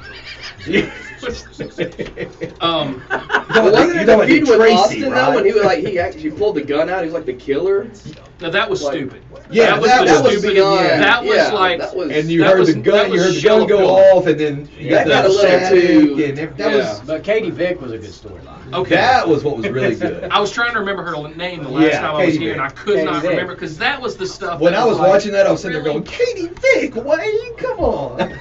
But wasn't You it know the what, feud with Tracy, Austin though? right? When he was like, he actually pulled the gun out. He was like the killer. Now that was Like- stupid. Yeah, that was that the was stupid. beyond. That was yeah, like. that was. And you That heard was- the that gun. You was heard the gun go Shell off, and then you That got a the little static, too- and that yeah. was But Katie Vick was a good storyline. Okay. that was what was really good. I was trying to remember her name the last Yeah, time I was Katie here, and I Vick. could Katie not Vick. remember because that was the stuff. When that I was like, watching that, I was sitting there really? going, "Katie Vick, Wayne, come on! How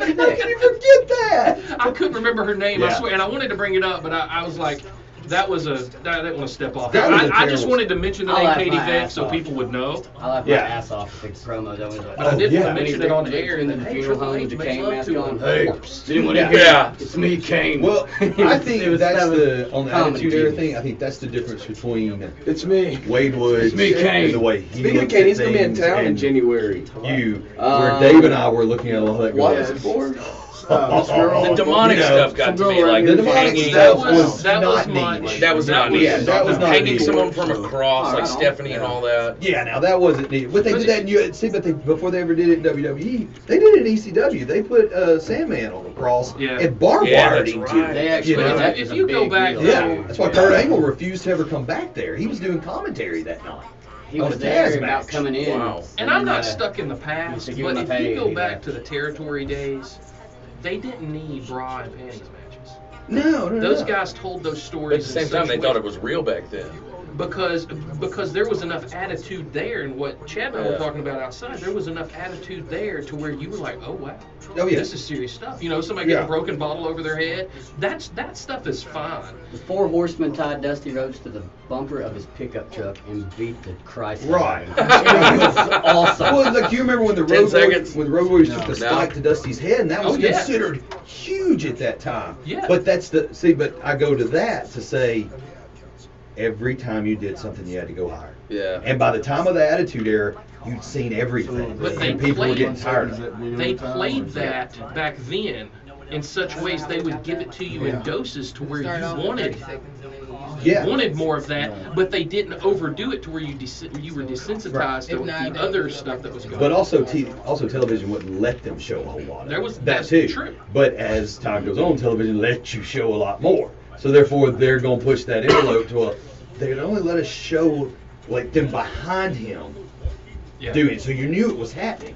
Katie can Vick. you forget that?" I couldn't remember her name. I Yeah. swear, and I wanted to bring it up, but I was like, that was a. I didn't want to step off. That was a I just terrible- wanted to mention the I'll name laugh Katie my Vick ass so off. people would know. I laughed Yeah. my ass off with the promos. I was like, But I didn't yeah. want to mention it on air. And in the then, hey, funeral Triple home H with the makes Kane love mask to on. him. Hey. Does anyone Yeah. hear? Yeah. It's me, Kane. Well, I think It was- that's that was the on the comedy Attitude Era genius. thing. I think that's the difference between It's me. Wade Woods It's me, Kane. and the way he Speaking of looks Kane, at he's gonna be in things town in and January. You, Um, where Dave and I were looking at all that. What going, was it for? The demonic You know, stuff got to me like the demonic hanging. stuff That was not my. neat. That was not neat. Yeah, that was not hanging neat. someone from a cross like Alright, Stephanie and all that. Yeah, now that wasn't neat. But they did that in UFC, but before they ever did it in WWE, they did it in ECW. They put Sandman on the cross Yeah. and barbed Yeah, wired that's him right. to it. They actually. You know? that If was a you go big back- deal. Yeah, that's why Kurt Angle refused to ever come back there. He was doing commentary that night. He on was the there Taz about match. coming in. Wow. And I'm not then, stuck in the past, to give but him a if pay, you go he back left. to the territory days, they didn't need bra and panties matches. No, Those no. guys told those But stories at the same in time, such they thought ways- it was real back then. because there was enough attitude there, and what Chad and I were Yeah. talking about outside, there was enough attitude there to where you were like, oh wow, Oh, yeah. this is serious stuff. You know, somebody getting Yeah. a broken bottle over their head. That stuff is fine. The Four Horsemen tied Dusty Rhodes to the bumper of his pickup truck and beat the Christ Right. out of him. It was awesome. Well, like you remember when the 10 Road Warriors, seconds? when the Road Warriors took the No. spike to Dusty's head, and that was Oh, yeah. considered huge at that time. Yeah. But that's but I go to that to say, every time you did something, you had to go higher. Yeah. And by the time of the Attitude Era, you'd seen everything, But they and people were played- getting tired of it. They played that back then in such ways they would give it to you in doses to where Start you off with wanted 30 seconds and then Yeah. wanted more of that, but they didn't overdo it to where you were desensitized If to not, the other stuff that was going on. But also, television wouldn't let them show a whole lot. That's too. true. But as time goes on, television lets you show a lot more. So therefore, they're going to push that envelope to they can only let us show like them behind him Yeah. doing it. So you knew it was happening.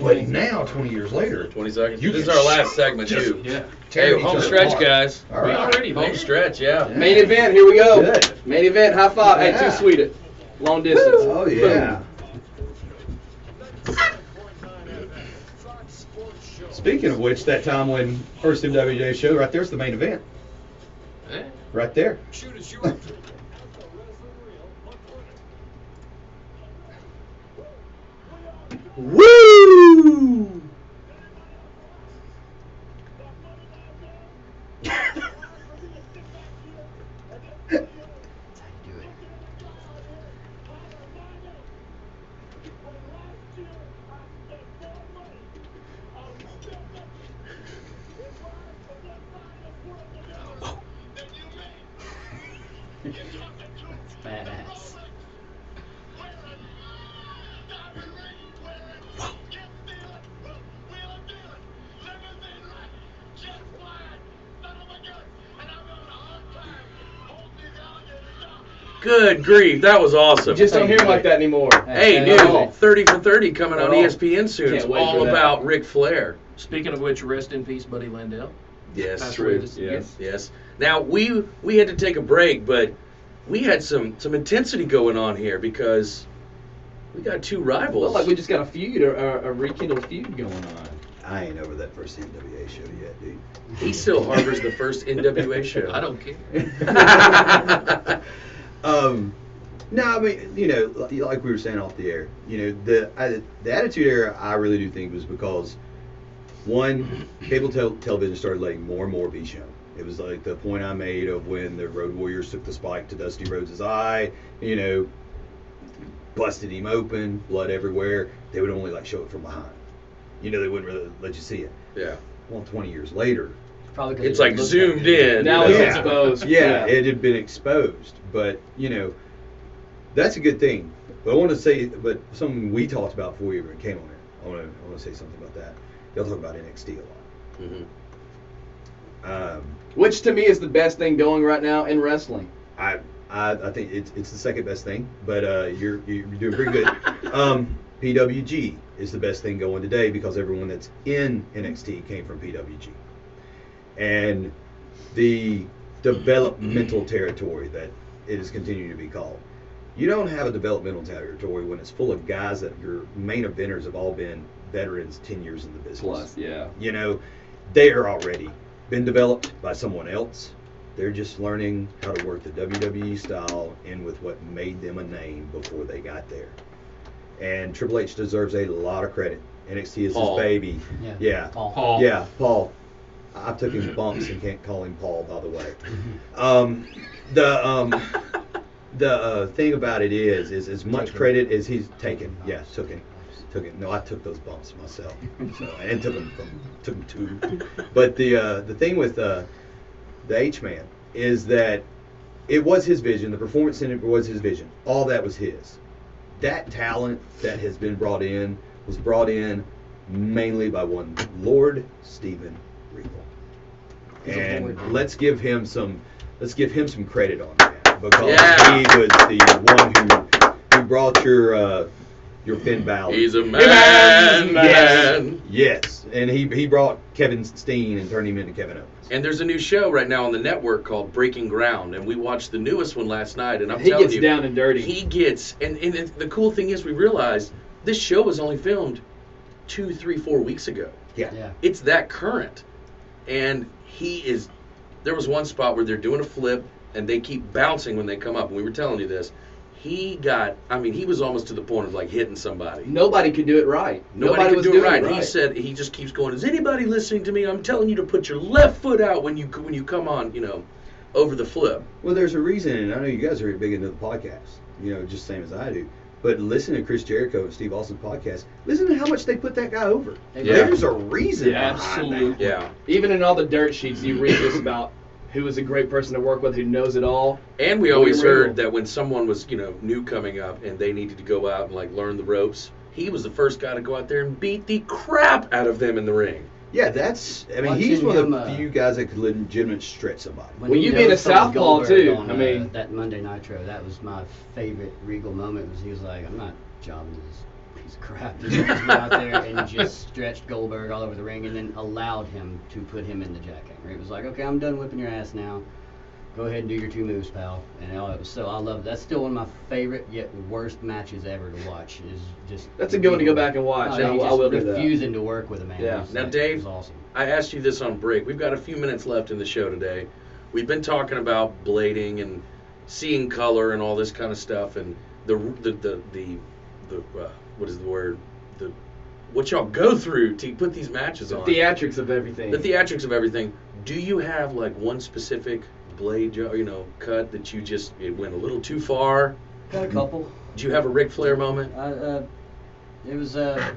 But now, 20 years later, 20 seconds. You this is can our last segment, just- too. Yeah. tear Hey, each home other stretch, apart. guys. All We right. already there. Home stretch, yeah. Main event, here we go. Good. Main event, high five. Hey, Yeah. too sweet it. Long distance. Oh yeah. Speaking of which, that time when first MWJ show, right there's the main event. Eh? Right there. Woo! Good grief, that was awesome. You just don't hear him like that anymore. Hey, no. dude, 30 for 30 coming on Oh, ESPN soon. can't It's wait all for that. about Ric Flair. Speaking of which, rest in peace, Buddy Landell. Yes, Passed true. away this year. Yes. Yes. Now we had to take a break, but we had some intensity going on here because we got two rivals. Well, like we just got a feud, a rekindled feud going on. I ain't over that first NWA show yet, dude. He still harbors the first NWA show. I don't care. No, I mean, you know, like we were saying off the air, you know, the Attitude Era, I really do think was because, one, cable television started letting more and more be shown. It was like the point I made of when the Road Warriors took the spike to Dusty Rhodes' eye, you know, busted him open, blood everywhere. They would only like show it from behind. You know, they wouldn't really let you see it. Yeah. Well, 20 years later, Probably 'cause It's it like looked zoomed good. in. Now you it's know? exposed. yeah, it had been exposed. But, you know, that's a good thing. But I want to say, but something we talked about before we even came on here. I want to say something about that. Y'all talk about NXT a lot. Mhm. Which to me is the best thing going right now in wrestling. I think it's the second best thing, but you're doing pretty good. PWG is the best thing going today because everyone that's in NXT came from PWG, and the developmental territory that it is continuing to be called. You don't have a developmental territory when it's full of guys that your main eventers have all been veterans, 10 years in the business. Plus, yeah. You know, they are already been developed by someone else. They're just learning how to work the WWE style in with what made them a name before they got there. And Triple H deserves a lot of credit. NXT is Paul. his baby. Yeah. Paul. Yeah, Paul. I took him bumps and can't call him Paul, by the way. The thing about it is as much credit as he's taken. Yeah, took it. No, I took those bumps myself. So, and took them two. But the thing with the H-Man is that it was his vision. The performance in it was his vision. All that was his. That talent that has been brought in was brought in mainly by one Lord Steven Regal. And let's give him some credit on that because he was the one who brought your Finn Balor. He's a man. Yes, and he brought Kevin Steen and turned him into Kevin Owens. And there's a new show right now on the network called Breaking Ground, and we watched the newest one last night. And I'm He telling gets you, down and dirty. He gets, and the cool thing is, we realized this show was only filmed 2, 3, 4 weeks ago. Yeah. It's that current, and he is. There was one spot where they're doing a flip, and they keep bouncing when they come up. And we were telling you this. He was almost to the point of like hitting somebody. Nobody could do it right. Nobody could was do it doing right. He said he just keeps going. Is anybody listening to me? I'm telling you to put your left foot out when you come on, over the flip. Well, there's a reason, and I know you guys are big into the podcast, just same as I do. But listen to Chris Jericho and Steve Austin's podcast. Listen to how much they put that guy over. Yeah. There's a reason Yeah, behind absolutely. that. Yeah. Even in all the dirt sheets, you read this about who is a great person to work with, who knows it all. And we always William heard Regal. that when someone was, new coming up and they needed to go out and like learn the ropes, he was the first guy to go out there and beat the crap out of them in the ring. Yeah, he's one of the Watching him, few guys that could legitimately stretch somebody. Well, he you being a knows from southpaw, Goldberg too, on, I mean- that Monday Nitro, that was my favorite Regal moment. Was he was like, I'm not jobbing to this piece of crap. He just went out there and just stretched Goldberg all over the ring, and then allowed him to put him in the jackhammer. It was like, okay, I'm done whipping your ass now. Go ahead and do your 2 moves, pal. And it was so I love it. That's still one of my favorite yet worst matches ever to watch. Is just That's a good one to go back and watch. No, he I just will do that. refusing to work with a man. Yeah. It was Now, like- Dave, it was awesome. I asked you this on break. We've got a few minutes left in the show today. We've been talking about blading and seeing color and all this kind of stuff, and the what is the word? What y'all go through to put these matches on. Theatrics of everything. The theatrics of everything. Do you have like one specific blade, cut that it went a little too far? Got a couple. Do you have a Ric Flair moment? It was a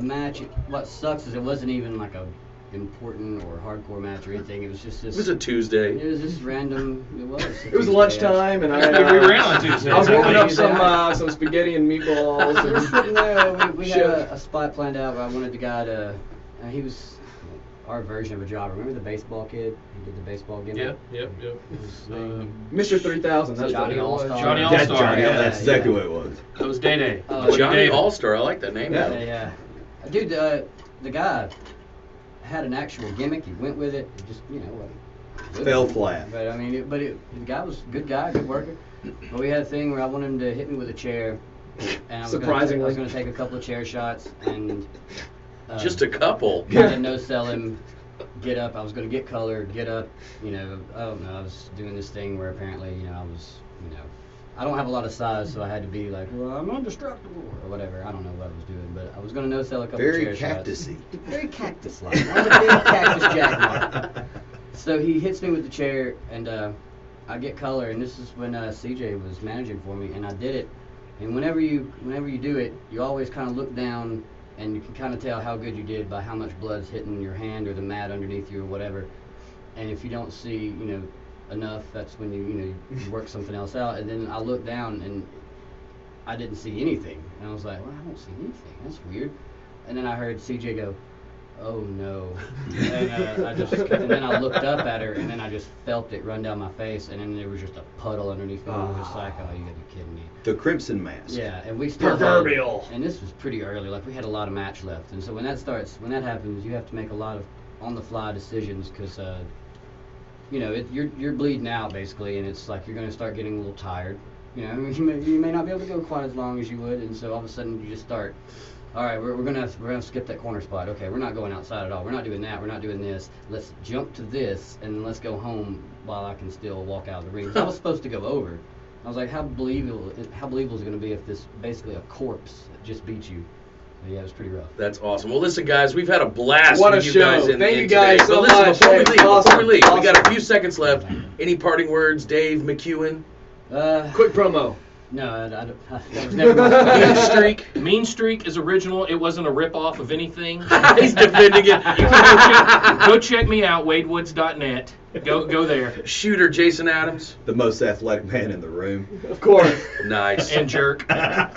match. What sucks is it wasn't even like a important or hardcore match or anything. It was just this. It was a Tuesday. It was just random. It was. It was lunchtime, and We ran on Tuesday. I was warming up Yeah. some spaghetti and meatballs. We were sitting there. We had Chef. a spot planned out. Where I wanted the guy to. He was. our version of a jobber. Remember the baseball kid who did the baseball gimmick? Yep. His name- Mr. 3000. That's Johnny what it was. All-Star. Johnny That's All-Star, Johnny. yeah. That's exactly what it was. That was Day Day. Johnny David. All-Star. I like that name. Yeah. Yeah. Dude, the guy had an actual gimmick. He went with it. It just, Fell flat. But I mean, the guy was a good guy, good worker. But we had a thing where I wanted him to hit me with a chair, and I was Surprisingly. going to take a couple of chair shots, and Just a couple. kind of no sell him, get up. I was going to get colored, get up. I don't know. I was doing this thing where apparently, I was, I don't have a lot of size, so I had to be like, well, I'm indestructible or whatever. I don't know what I was doing, but I was going to no sell a couple Very of chair cactusy. shots. Very cactus-like. I was a big cactus jackmark. So he hits me with the chair, and I get color, and this is when CJ was managing for me, and I did it. And whenever you do it, you always kind of look down, and you can kind of tell how good you did by how much blood's hitting your hand or the mat underneath you or whatever. And if you don't see, enough, that's when you work something else out. And then I looked down, and I didn't see anything, and I was like, well, I don't see anything. That's weird. And then I heard CJ go, oh no. And then I looked up at her, and then I just felt it run down my face, and then there was just a puddle underneath me. And I was just like, oh, you gotta be kidding me. The Crimson Mask. Yeah, and we still Proverbial. and this was pretty early. Like, we had a lot of match left, and so when that happens, you have to make a lot of on-the-fly decisions, because you're bleeding out basically, and it's like you're gonna start getting a little tired. You may not be able to go quite as long as you would, and so all of a sudden you just start. All right, we're gonna skip that corner spot. Okay, we're not going outside at all. We're not doing that. We're not doing this. Let's jump to this, and then let's go home while I can still walk out of the ring. 'Cause I was supposed to go over. I was like, how believable is it going to be if this basically a corpse just beat you? But yeah, it was pretty rough. That's awesome. Well, listen, guys, we've had a blast What a with you show. guys in Thank in you guys today. so But listen, much. before we Hey, leave, awesome. we got a Awesome. few seconds left. Any parting words, Dave McEwen? Quick promo. No, that was never Mean my Streak? Mean Streak is original. It wasn't a rip-off of anything. He's defending it. You can go check me out, wadewoods.net. Go there. Shooter Jason Adams. The most athletic man in the room. Of course. Nice. And jerk.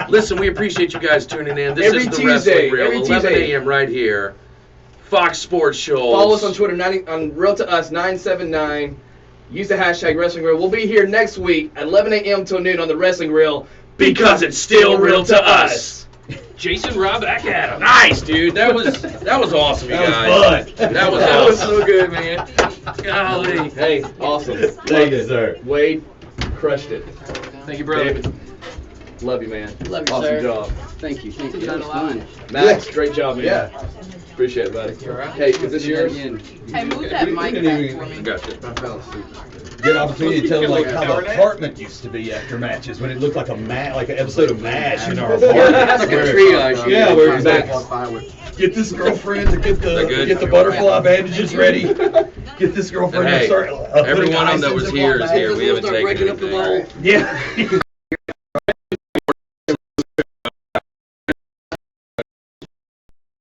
Listen, we appreciate you guys tuning in. This Every is the Tuesday, Wrestling Reel, every 11 Tuesday. a.m. right here. Fox Sports Shows. Follow us on Twitter, on Real to Us 979. Use the hashtag Wrestling Reel. We'll be here next week at 11 a.m. till noon on the Wrestling Reel. Because it's still real to us. Jason Rob back at him. Nice, dude. That was awesome, you That guys. was fun. That was That was awesome. so good, man. Golly. Hey, awesome. Thank you, sir. Wade crushed it. Thank you, brother. David, love you, man. Love you, awesome sir. job. Thank you. Took it That out was a lot. fun. Max, great job, man. Yeah. Appreciate it, buddy. You all right? Hey, is this Do that yours? again. Hey, move that We mic didn't back even- for me. Gotcha. Good opportunity to tell them like how the Power nap? apartment used to be after matches when it looked like like an episode of MASH in our Yeah, apartment. like a Where- triage. Yeah, where Max Max. get this girlfriend to get They're good. the butterfly bandages ready. Get this girlfriend And hey, to start. every one of them that was here is here. We haven't taken anything. Yeah.